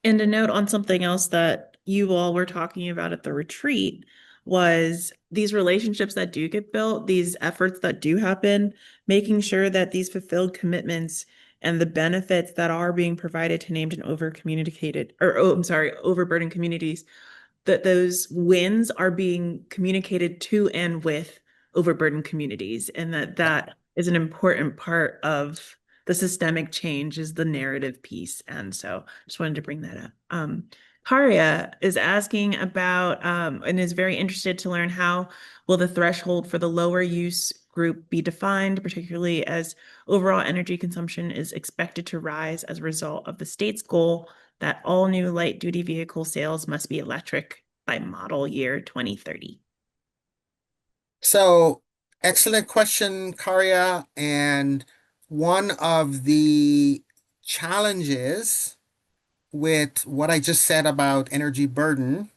And a note on something else that you all were talking about at the retreat was these relationships that do get built, these efforts that do happen, making sure that these fulfilled commitments and the benefits that are being provided to named and over communicated, or overburdened communities, that those wins are being communicated to and with overburdened communities, and that is an important part of the systemic change, is the narrative piece. And so just wanted to bring that up. Karia is asking about and is very interested to learn how will the threshold for the lower use group be defined, particularly as overall energy consumption is expected to rise as a result of the state's goal that all new light duty vehicle sales must be electric by model year 2030. So, excellent question, Karia. And one of the challenges with what I just said about energy burden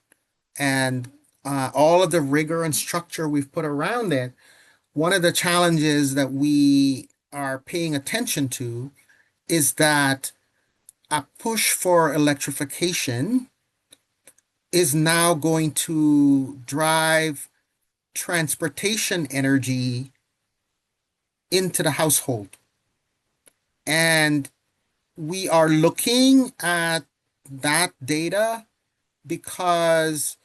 and all of the rigor and structure we've put around it, one of the challenges that we are paying attention to is that a push for electrification is now going to drive transportation energy into the household. And we are looking at that data because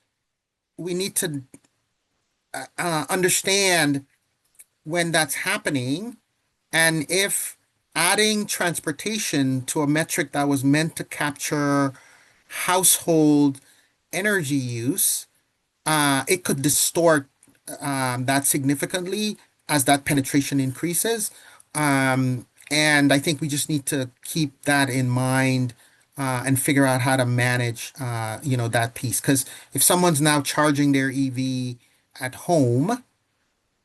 we need to understand when that's happening, and if adding transportation to a metric that was meant to capture household energy use, it could distort that significantly as that penetration increases. And I think we just need to keep that in mind and figure out how to manage, that piece. Because if someone's now charging their EV at home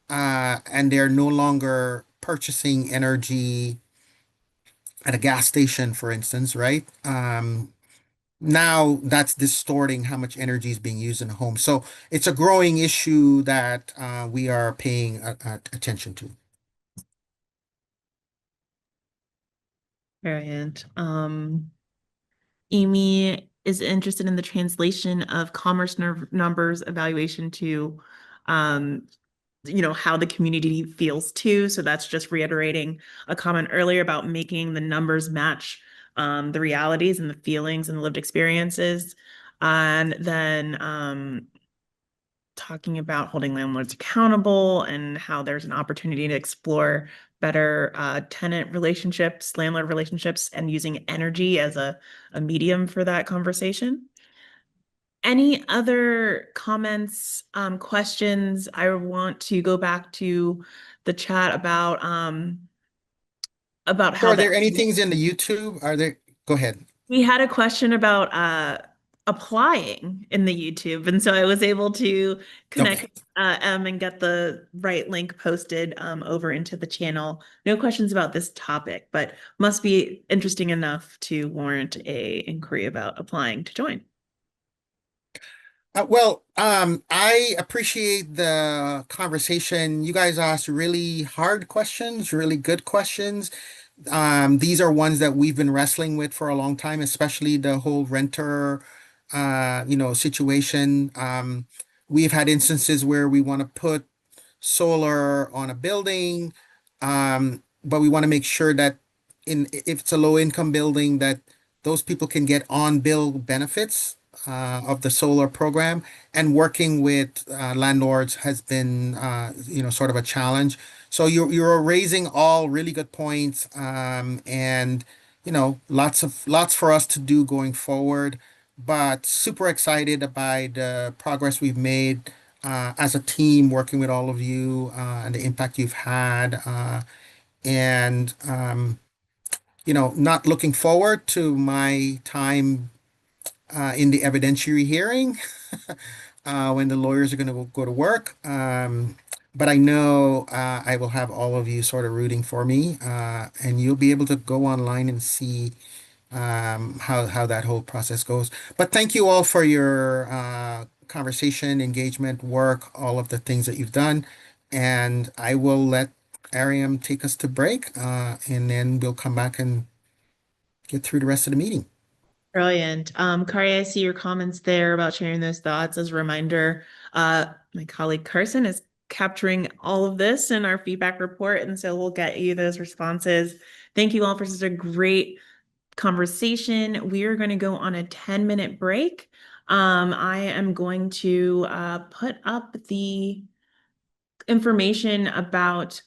and they're no longer purchasing energy at a gas station, for instance, right? Now that's distorting how much energy is being used in a home. So it's a growing issue that we are paying attention to. Brilliant. Amy is interested in the translation of commerce numbers evaluation to how the community feels too. So that's just reiterating a comment earlier about making the numbers match the realities and the feelings and the lived experiences. And then talking about holding landlords accountable and how there's an opportunity to explore better tenant relationships, landlord relationships, and using energy as a medium for that conversation. Any other comments, questions? I want to go back to the chat about So how are there that any things in the YouTube? Go ahead. we had a question about applying in the YouTube, and so I was able to connect Okay. and get the right link posted over into the channel. No questions about this topic, but must be interesting enough to warrant a inquiry about applying to join. I appreciate the conversation. You guys asked really hard questions, really good questions. These are ones that we've been wrestling with for a long time, especially the whole renter, situation. we've had instances where we want to put solar on a building, but we want to make sure that if it's a low income building, that those people can get on bill benefits of the solar program. And working with landlords has been sort of a challenge. So you're raising all really good points, and lots for us to do going forward. But super excited about the progress we've made as a team, working with all of you, and the impact you've had, and not looking forward to my time in the evidentiary hearing when the lawyers are going to go to work. But I know I will have all of you sort of rooting for me, and you'll be able to go online and see how that whole process goes. But thank you all for your conversation, engagement, work, all of the things that you've done. And I will let Ariam take us to break, and then we'll come back and get through the rest of the meeting. Brilliant. Kari, I see your comments there about sharing those thoughts. As a reminder, my colleague Carson is capturing all of this in our feedback report, and so we'll get you those responses. Thank you all for such a great conversation. We are going to go on a 10-minute break. I am going to put up the information about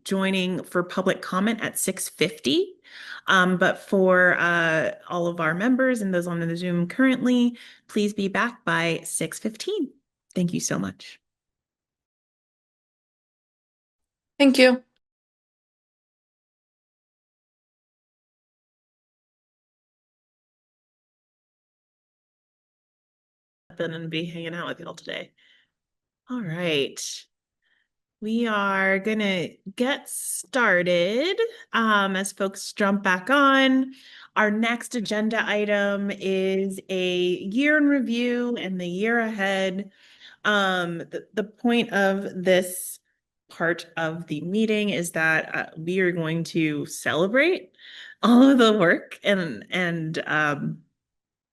joining for public comment at 6:50. But for all of our members and those on the Zoom currently, please be back by 6:15. Thank you so much. Thank you. And be hanging out with y'all today. All right. We are gonna get started as folks jump back on. Our next agenda item is a year in review and the year ahead. The point of this part of the meeting is that we are going to celebrate all of the work and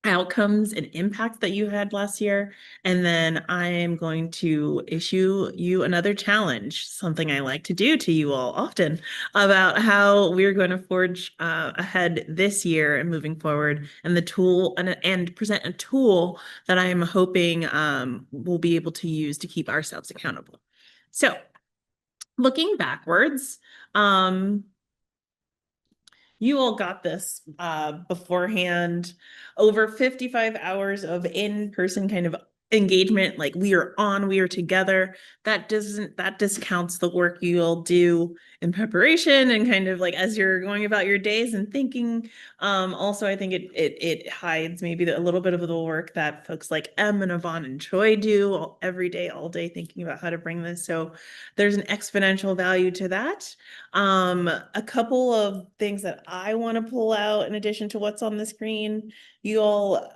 outcomes and impacts that you had last year. And then I am going to issue you another challenge, something I like to do to you all often, about how we're going to forge ahead this year and moving forward, and the tool and present a tool that I'm hoping we'll be able to use to keep ourselves accountable. So looking backwards, you all got this beforehand. Over 55 hours of in-person kind of engagement, like we are together. That discounts the work you all do in preparation and kind of like as you're going about your days and thinking. Also, I think it hides maybe a little bit of the work that folks like Em and Yvonne and Troy do every day, all day, thinking about how to bring this. So there's an exponential value to that. A couple of things that I want to pull out in addition to what's on the screen. You all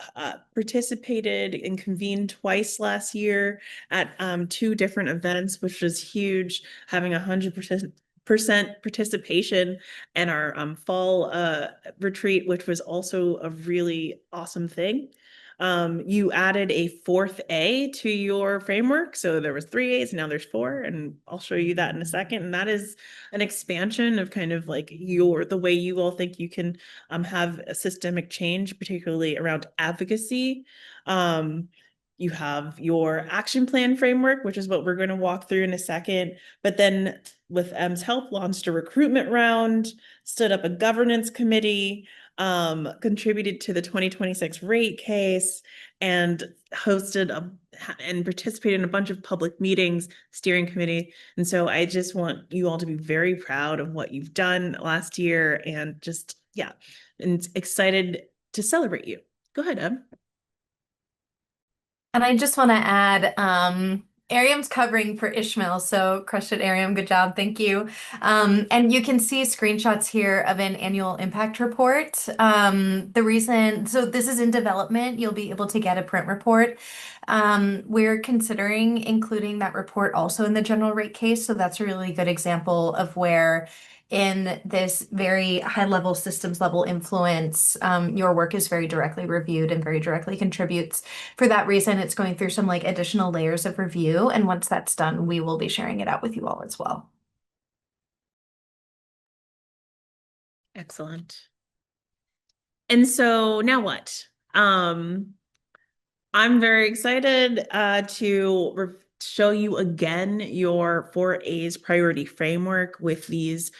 participated and convened twice last year at 2 different events, which was huge, having 100% participation in our fall retreat, which was also a really awesome thing. You added a 4th A to your framework. So there was 3 A's, now there's 4, and I'll show you that in a second. And that is an expansion of kind of like the way you all think you can have a systemic change, particularly around advocacy. You have your action plan framework, which is what we're going to walk through in a second. But then with Em's help, launched a recruitment round, stood up a governance committee, contributed to the 2026 rate case, and hosted and participated in a bunch of public meetings, steering committee. And so I just want you all to be very proud of what you've done last year, and just, yeah, and excited to celebrate you. Go ahead, Em. And I just want to add, Ariam's covering for Ishmael, so crush it, Ariam. Good job. Thank you. And you can see screenshots here of an annual impact report. So this is in development. You'll be able to get a print report. We're considering including that report also in the general rate case. So that's a really good example of where in this very high level systems level influence. Your work is very directly reviewed and very directly contributes. For that reason, it's going through some like additional layers of review. And once that's done, we will be sharing it out with you all as well. Excellent. And so now what? I'm very excited to show you again your 4A's priority framework with these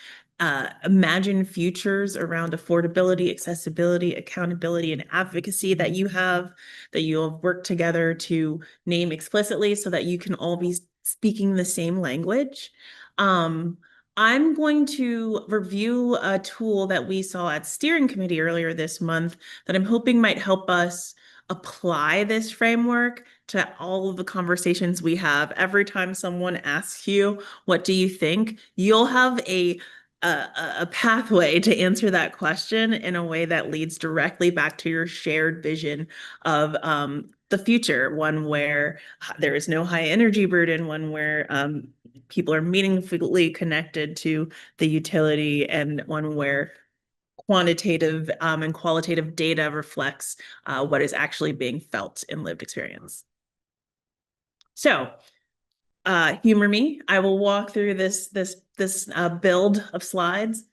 imagined futures around affordability, accessibility, accountability, and advocacy that you have worked together to name explicitly so that you can all be speaking the same language. I'm going to review a tool that we saw at steering committee earlier this month that I'm hoping might help us apply this framework to all of the conversations we have. Every time someone asks you, what do you think? You'll have a pathway to answer that question in a way that leads directly back to your shared vision of the future, one where there is no high energy burden, one where people are meaningfully connected to the utility, and one where quantitative and qualitative data reflects what is actually being felt in lived experience. So, humor me. I will walk through this build of slides.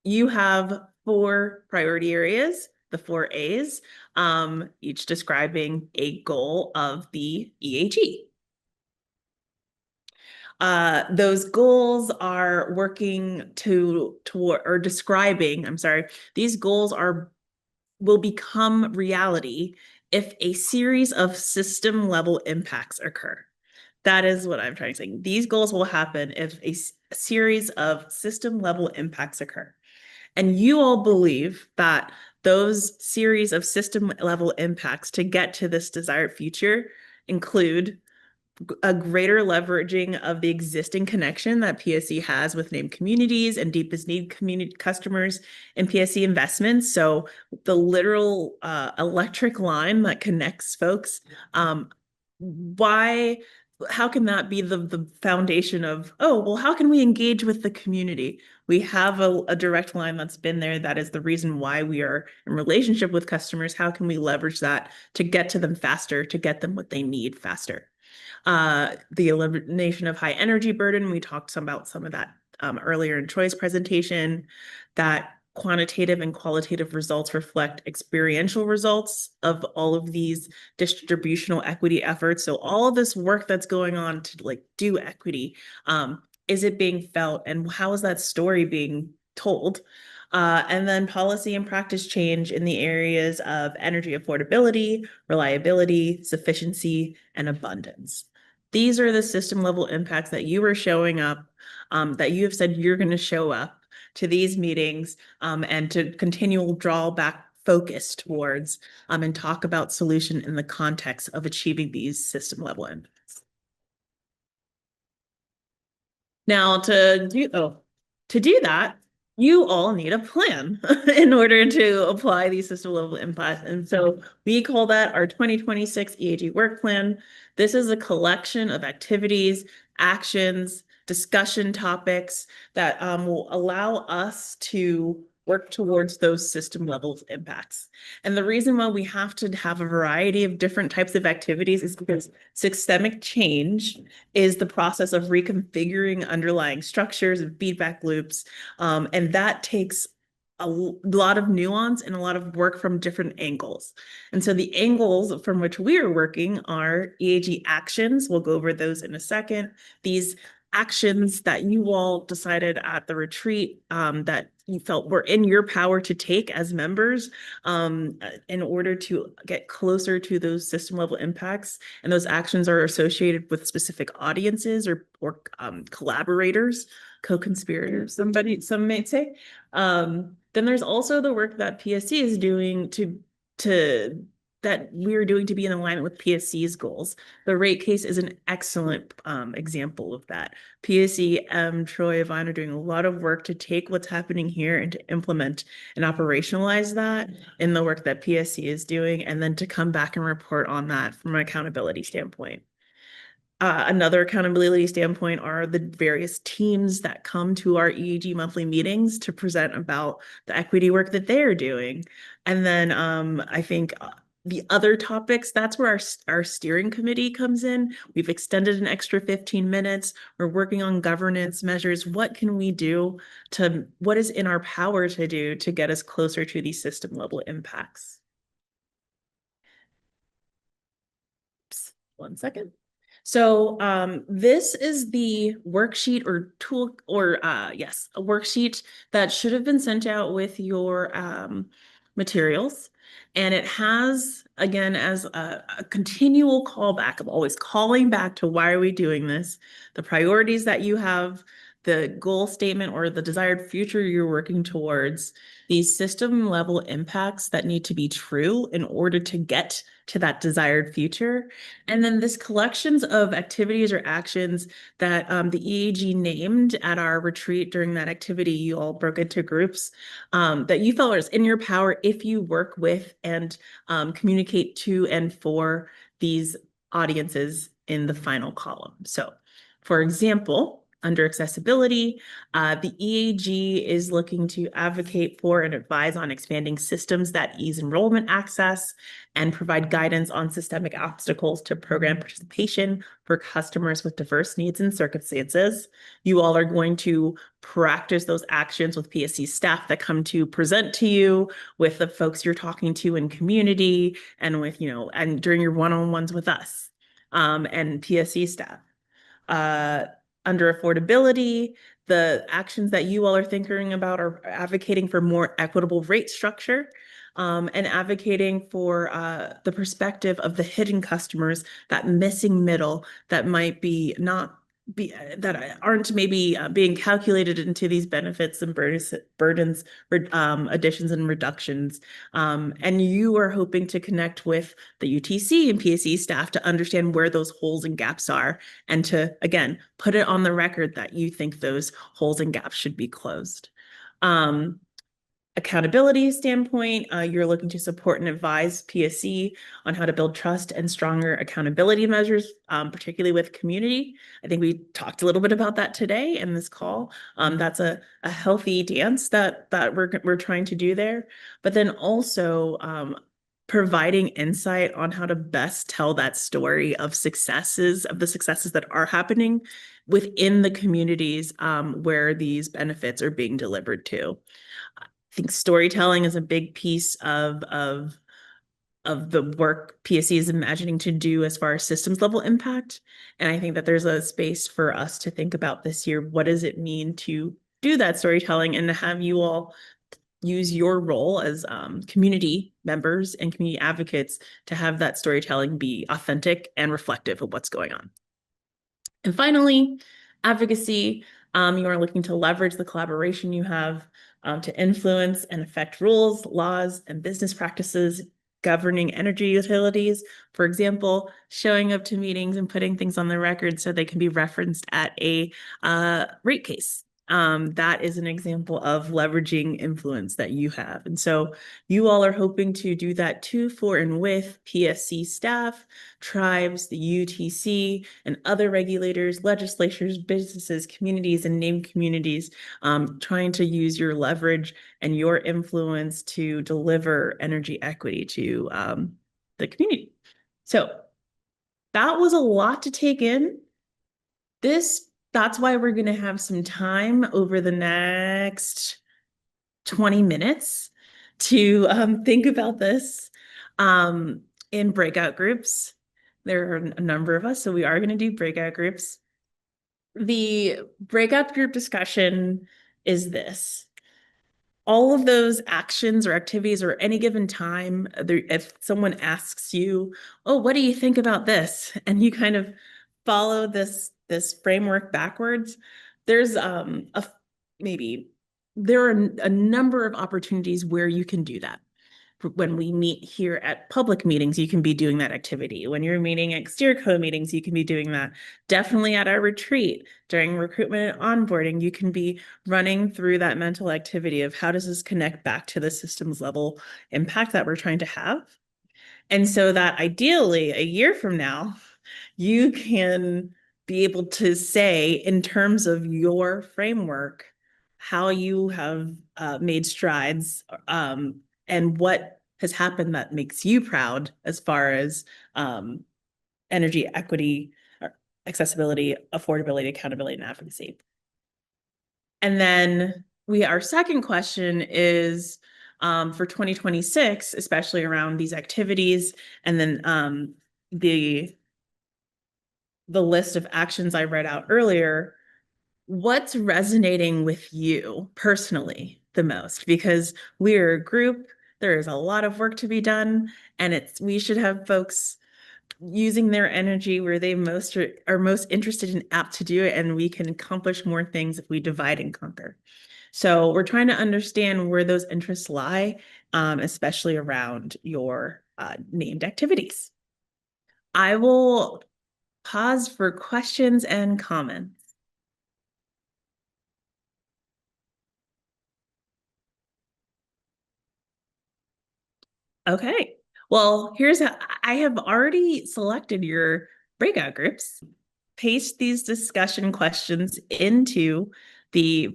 You have 4 priority areas, the 4 A's, each describing a goal of the EHE. Those goals are working these goals will become reality if a series of system level impacts occur. That is what I'm trying to say. These goals will happen if a series of system level impacts occur. And you all believe that those series of system level impacts to get to this desired future include a greater leveraging of the existing connection that PSE has with named communities and deepest need community customers and PSE investments. So the literal electric line that connects folks, how can that be the foundation of, oh, well, how can we engage with the community? We have a direct line that's been there. That is the reason why we are in relationship with customers. How can we leverage that to get to them faster, to get them what they need faster? The elimination of high energy burden. We talked about some of that earlier in Troy's presentation, that quantitative and qualitative results reflect experiential results of all of these distributional equity efforts. So all of this work that's going on to like do equity, is it being felt, and how is that story being told? And then policy and practice change in the areas of energy affordability, reliability, sufficiency, and abundance. These are the system level impacts that you are showing up, that you have said you're going to show up to these meetings and to continue draw back focus towards and talk about solution in the context of achieving these system level impacts. Now to do that, you all need a plan in order to apply these system level impacts. And so we call that our 2026 EHE work plan. This is a collection of activities, actions, discussion topics that will allow us to work towards those system level impacts. And the reason why we have to have a variety of different types of activities is because systemic change is the process of reconfiguring underlying structures and feedback loops. And that takes a lot of nuance and a lot of work from different angles. And so the angles from which we are working are EHE actions. We'll go over those in a second. These actions that you all decided at the retreat that you felt were in your power to take as members in order to get closer to those system level impacts. And those actions are associated with specific audiences or collaborators, co-conspirators, some might say. Then there's also the work that PSE is doing that we're doing to be in alignment with PSC's goals. The rate case is an excellent example of that. PSE, Troy, Yvonne are doing a lot of work to take what's happening here and to implement and operationalize that in the work that PSC is doing, and then to come back and report on that from an accountability standpoint. Another accountability standpoint are the various teams that come to our EAG monthly meetings to present about the equity work that they're doing. And then I think the other topics, that's where our steering committee comes in. We've extended an extra 15 minutes. We're working on governance measures. What can we do what is in our power to do to get us closer to these system level impacts? Oops, 1 second. So this is the worksheet or tool, or yes, a worksheet that should have been sent out with your materials. And it has, again, as a continual callback of always calling back to why are we doing this, the priorities that you have, the goal statement or the desired future you're working towards, these system level impacts that need to be true in order to get to that desired future. And then this collections of activities or actions that the EAG named at our retreat during that activity, you all broke into groups that you felt was in your power if you work with and communicate to and for these audiences in the final column. So for example, under accessibility, the EAG is looking to advocate for and advise on expanding systems that ease enrollment access and provide guidance on systemic obstacles to program participation for customers with diverse needs and circumstances. You all are going to practice those actions with PSC staff that come to present to you, with the folks you're talking to in community, and with, and during your one-on-ones with us and PSC staff. Under affordability, the actions that you all are thinking about are advocating for more equitable rate structure and advocating for the perspective of the hidden customers, that missing middle that might be that aren't maybe being calculated into these benefits and burdens, additions and reductions. And you are hoping to connect with the UTC and PSE staff to understand where those holes and gaps are, and to, again, put it on the record that you think those holes and gaps should be closed. Accountability standpoint, you're looking to support and advise PSC on how to build trust and stronger accountability measures, particularly with community. I think we talked a little bit about that today in this call. That's a healthy dance that we're trying to do there. But then also providing insight on how to best tell that story of the successes that are happening within the communities where these benefits are being delivered to. I think storytelling is a big piece of the work PSC is imagining to do as far as systems level impact. And I think that there's a space for us to think about this year. What does it mean to do that storytelling, and to have you all use your role as community members and community advocates to have that storytelling be authentic and reflective of what's going on. And finally, advocacy. You are looking to leverage the collaboration you have to influence and affect rules, laws, and business practices governing energy utilities. For example, showing up to meetings and putting things on the record so they can be referenced at a rate case. That is an example of leveraging influence that you have. And so you all are hoping to do that to, for, and with PSC staff, tribes, the UTC, and other regulators, legislatures, businesses, communities, and named communities, trying to use your leverage and your influence to deliver energy equity to the community. So that was a lot to take in. That's why we're going to have some time over the next 20 minutes to think about this in breakout groups. There are a number of us, so we are going to do breakout groups. The breakout group discussion is this. All of those actions or activities or any given time, if someone asks you, oh, what do you think about this? And you kind of follow this framework backwards, there's there are a number of opportunities where you can do that. When we meet here at public meetings, you can be doing that activity. When you're meeting at SteerCo meetings, you can be doing that. Definitely at our retreat, during recruitment and onboarding, you can be running through that mental activity of how does this connect back to the systems level impact that we're trying to have. And so that ideally, a year from now, you can be able to say in terms of your framework how you have made strides and what has happened that makes you proud as far as energy equity, accessibility, affordability, accountability, and advocacy. And then our second question is for 2026, especially around these activities, and then the list of actions I read out earlier, what's resonating with you personally the most? Because we're a group, there is a lot of work to be done, and we should have folks using their energy where they are most interested and apt to do it, and we can accomplish more things if we divide and conquer. So we're trying to understand where those interests lie, especially around your named activities. I will pause for questions and comments. Okay, well, here's how I have already selected your breakout groups. Paste these discussion questions into the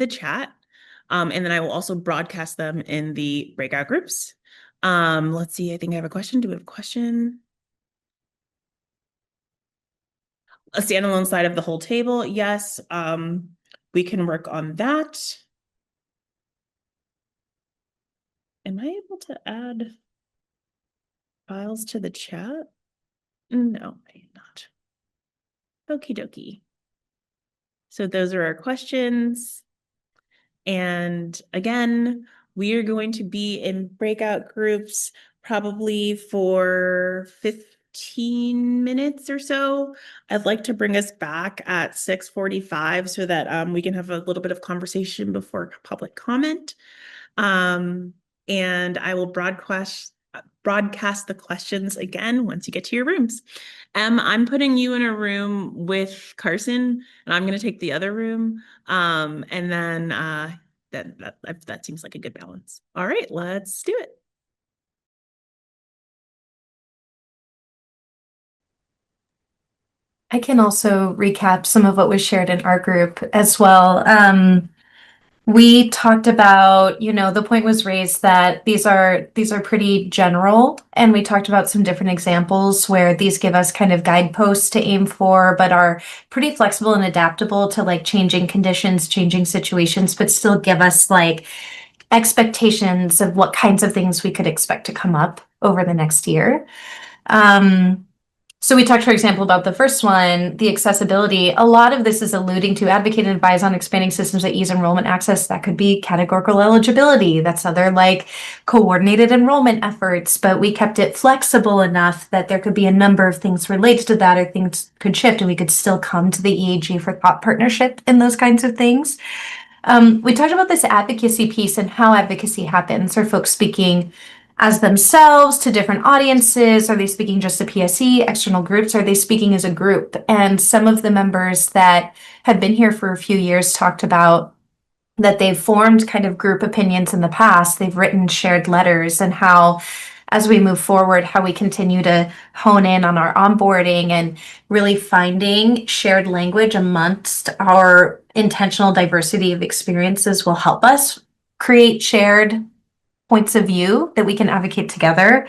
chat. And then I will also broadcast them in the breakout groups. Let's see, I think I have a question. Do we have a question? A standalone slide of the whole table. Yes, we can work on that. Am I able to add files to the chat? No, I am not. Okie dokie. So those are our questions. And again, we are going to be in breakout groups probably for 15 minutes or so. I'd like to bring us back at 6:45 so that we can have a little bit of conversation before public comment. And I will broadcast the questions again once you get to your rooms. I'm putting you in a room with Carson, and I'm going to take the other room. And then that seems like a good balance. All right, let's do it. I can also recap some of what was shared in our group as well. We talked about, the point was raised that these are pretty general, and we talked about some different examples where these give us kind of guideposts to aim for, but are pretty flexible and adaptable to like changing conditions, changing situations, but still give us like expectations of what kinds of things we could expect to come up over the next year. So we talked, for example, about the first one, the accessibility. A lot of this is alluding to advocate and advise on expanding systems that ease enrollment access. That could be categorical eligibility. That's other like coordinated enrollment efforts, but we kept it flexible enough that there could be a number of things related to that, or things could shift and we could still come to the EAG for thought partnership and those kinds of things. We talked about this advocacy piece and how advocacy happens. Are folks speaking as themselves to different audiences? Are they speaking just to PSE, external groups? Are they speaking as a group? And some of the members that had been here for a few years talked about that they've formed kind of group opinions in the past. They've written shared letters, and how, as we move forward, how we continue to hone in on our onboarding and really finding shared language amongst our intentional diversity of experiences will help us create shared points of view that we can advocate together,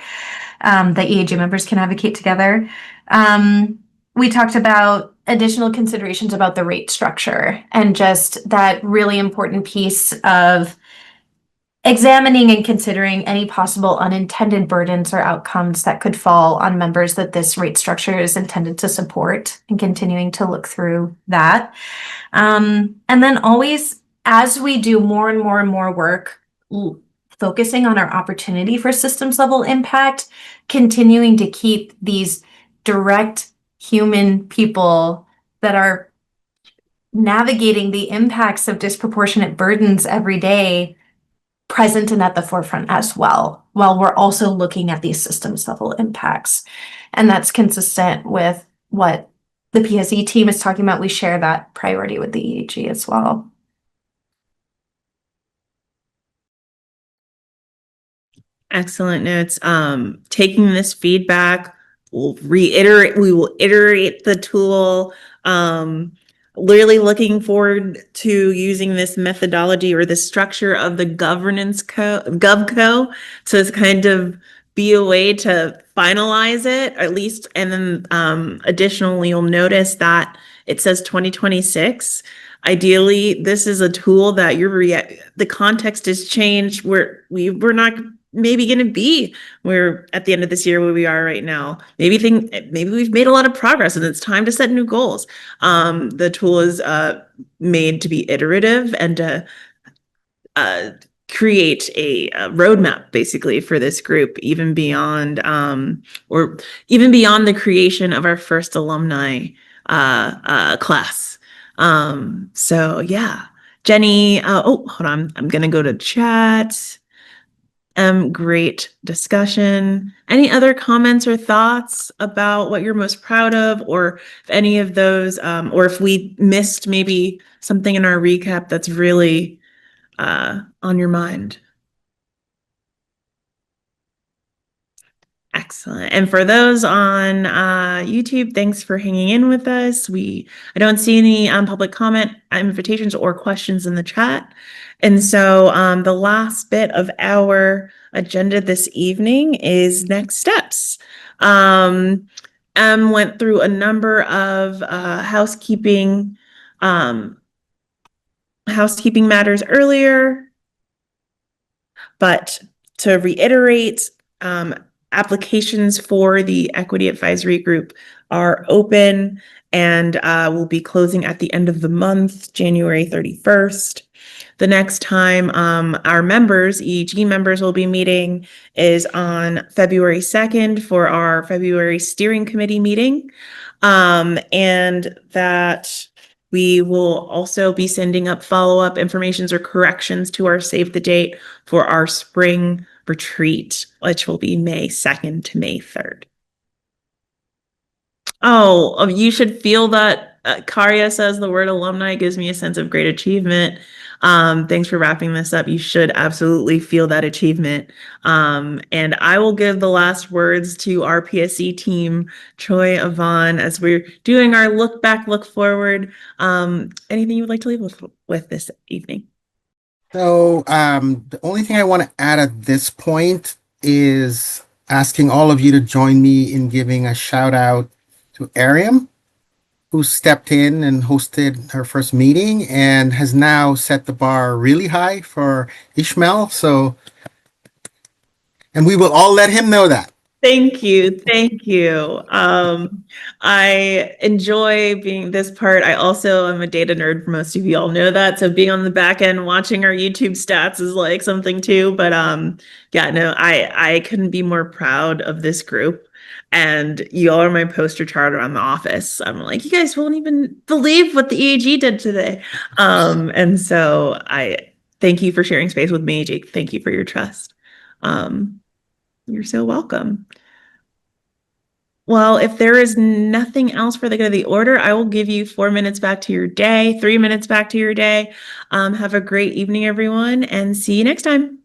that EAG members can advocate together. We talked about additional considerations about the rate structure and just that really important piece of examining and considering any possible unintended burdens or outcomes that could fall on members that this rate structure is intended to support, and continuing to look through that. And then always, as we do more and more and more work, focusing on our opportunity for systems level impact, continuing to keep these direct human people that are navigating the impacts of disproportionate burdens every day present and at the forefront as well, while we're also looking at these systems level impacts. And that's consistent with what the PSE team is talking about. We share that priority with the EAG as well. Excellent notes. Taking this feedback, we will iterate the tool. Literally looking forward to using this methodology or the structure of the governance GovCo to kind of be a way to finalize it, at least. And then additionally, you'll notice that it says 2026. Ideally, this is a tool that the context has changed. We're not maybe going to be where at the end of this year where we are right now. Maybe we've made a lot of progress and it's time to set new goals. The tool is made to be iterative and to create a roadmap basically for this group, even beyond the creation of our first alumni class. So yeah, Jenny, hold on. I'm going to go to chat. Great discussion. Any other comments or thoughts about what you're most proud of, or if any of those, or if we missed maybe something in our recap that's really on your mind? Excellent. And for those on YouTube, thanks for hanging in with us. I don't see any public comment invitations or questions in the chat. And so the last bit of our agenda this evening is next steps. Went through a number of housekeeping matters earlier, but to reiterate, applications for the Equity Advisory Group are open and will be closing at the end of the month, January 31st. The next time our members, EEG members, will be meeting is on February 2nd for our February steering committee meeting. And that we will also be sending up follow-up informations or corrections to our save the date for our spring retreat, which will be May 2nd to May 3rd. Oh, you should feel that. Karya says the word alumni gives me a sense of great achievement. Thanks for wrapping this up. You should absolutely feel that achievement. And I will give the last words to our PSC team, Troy, Yvonne, as we're doing our look back, look forward. Anything you would like to leave with this evening? So the only thing I want to add at this point is asking all of you to join me in giving a shout out to Ariam, who stepped in and hosted her first meeting and has now set the bar really high for Ishmael. So, and we will all let him know that. Thank you. Thank you. I enjoy being this part. I also am a data nerd. Most of you all know that. So being on the back end, watching our YouTube stats is like something too. But yeah, no, I couldn't be more proud of this group. And you all are my poster child around the office. I'm like, you guys won't even believe what the EAG did today. And so I thank you for sharing space with me, Jake. Thank you for your trust. You're so welcome. Well, if there is nothing else for the good of the order, I will give you 4 minutes back to your day, 3 minutes back to your day. Have a great evening, everyone, and see you next time.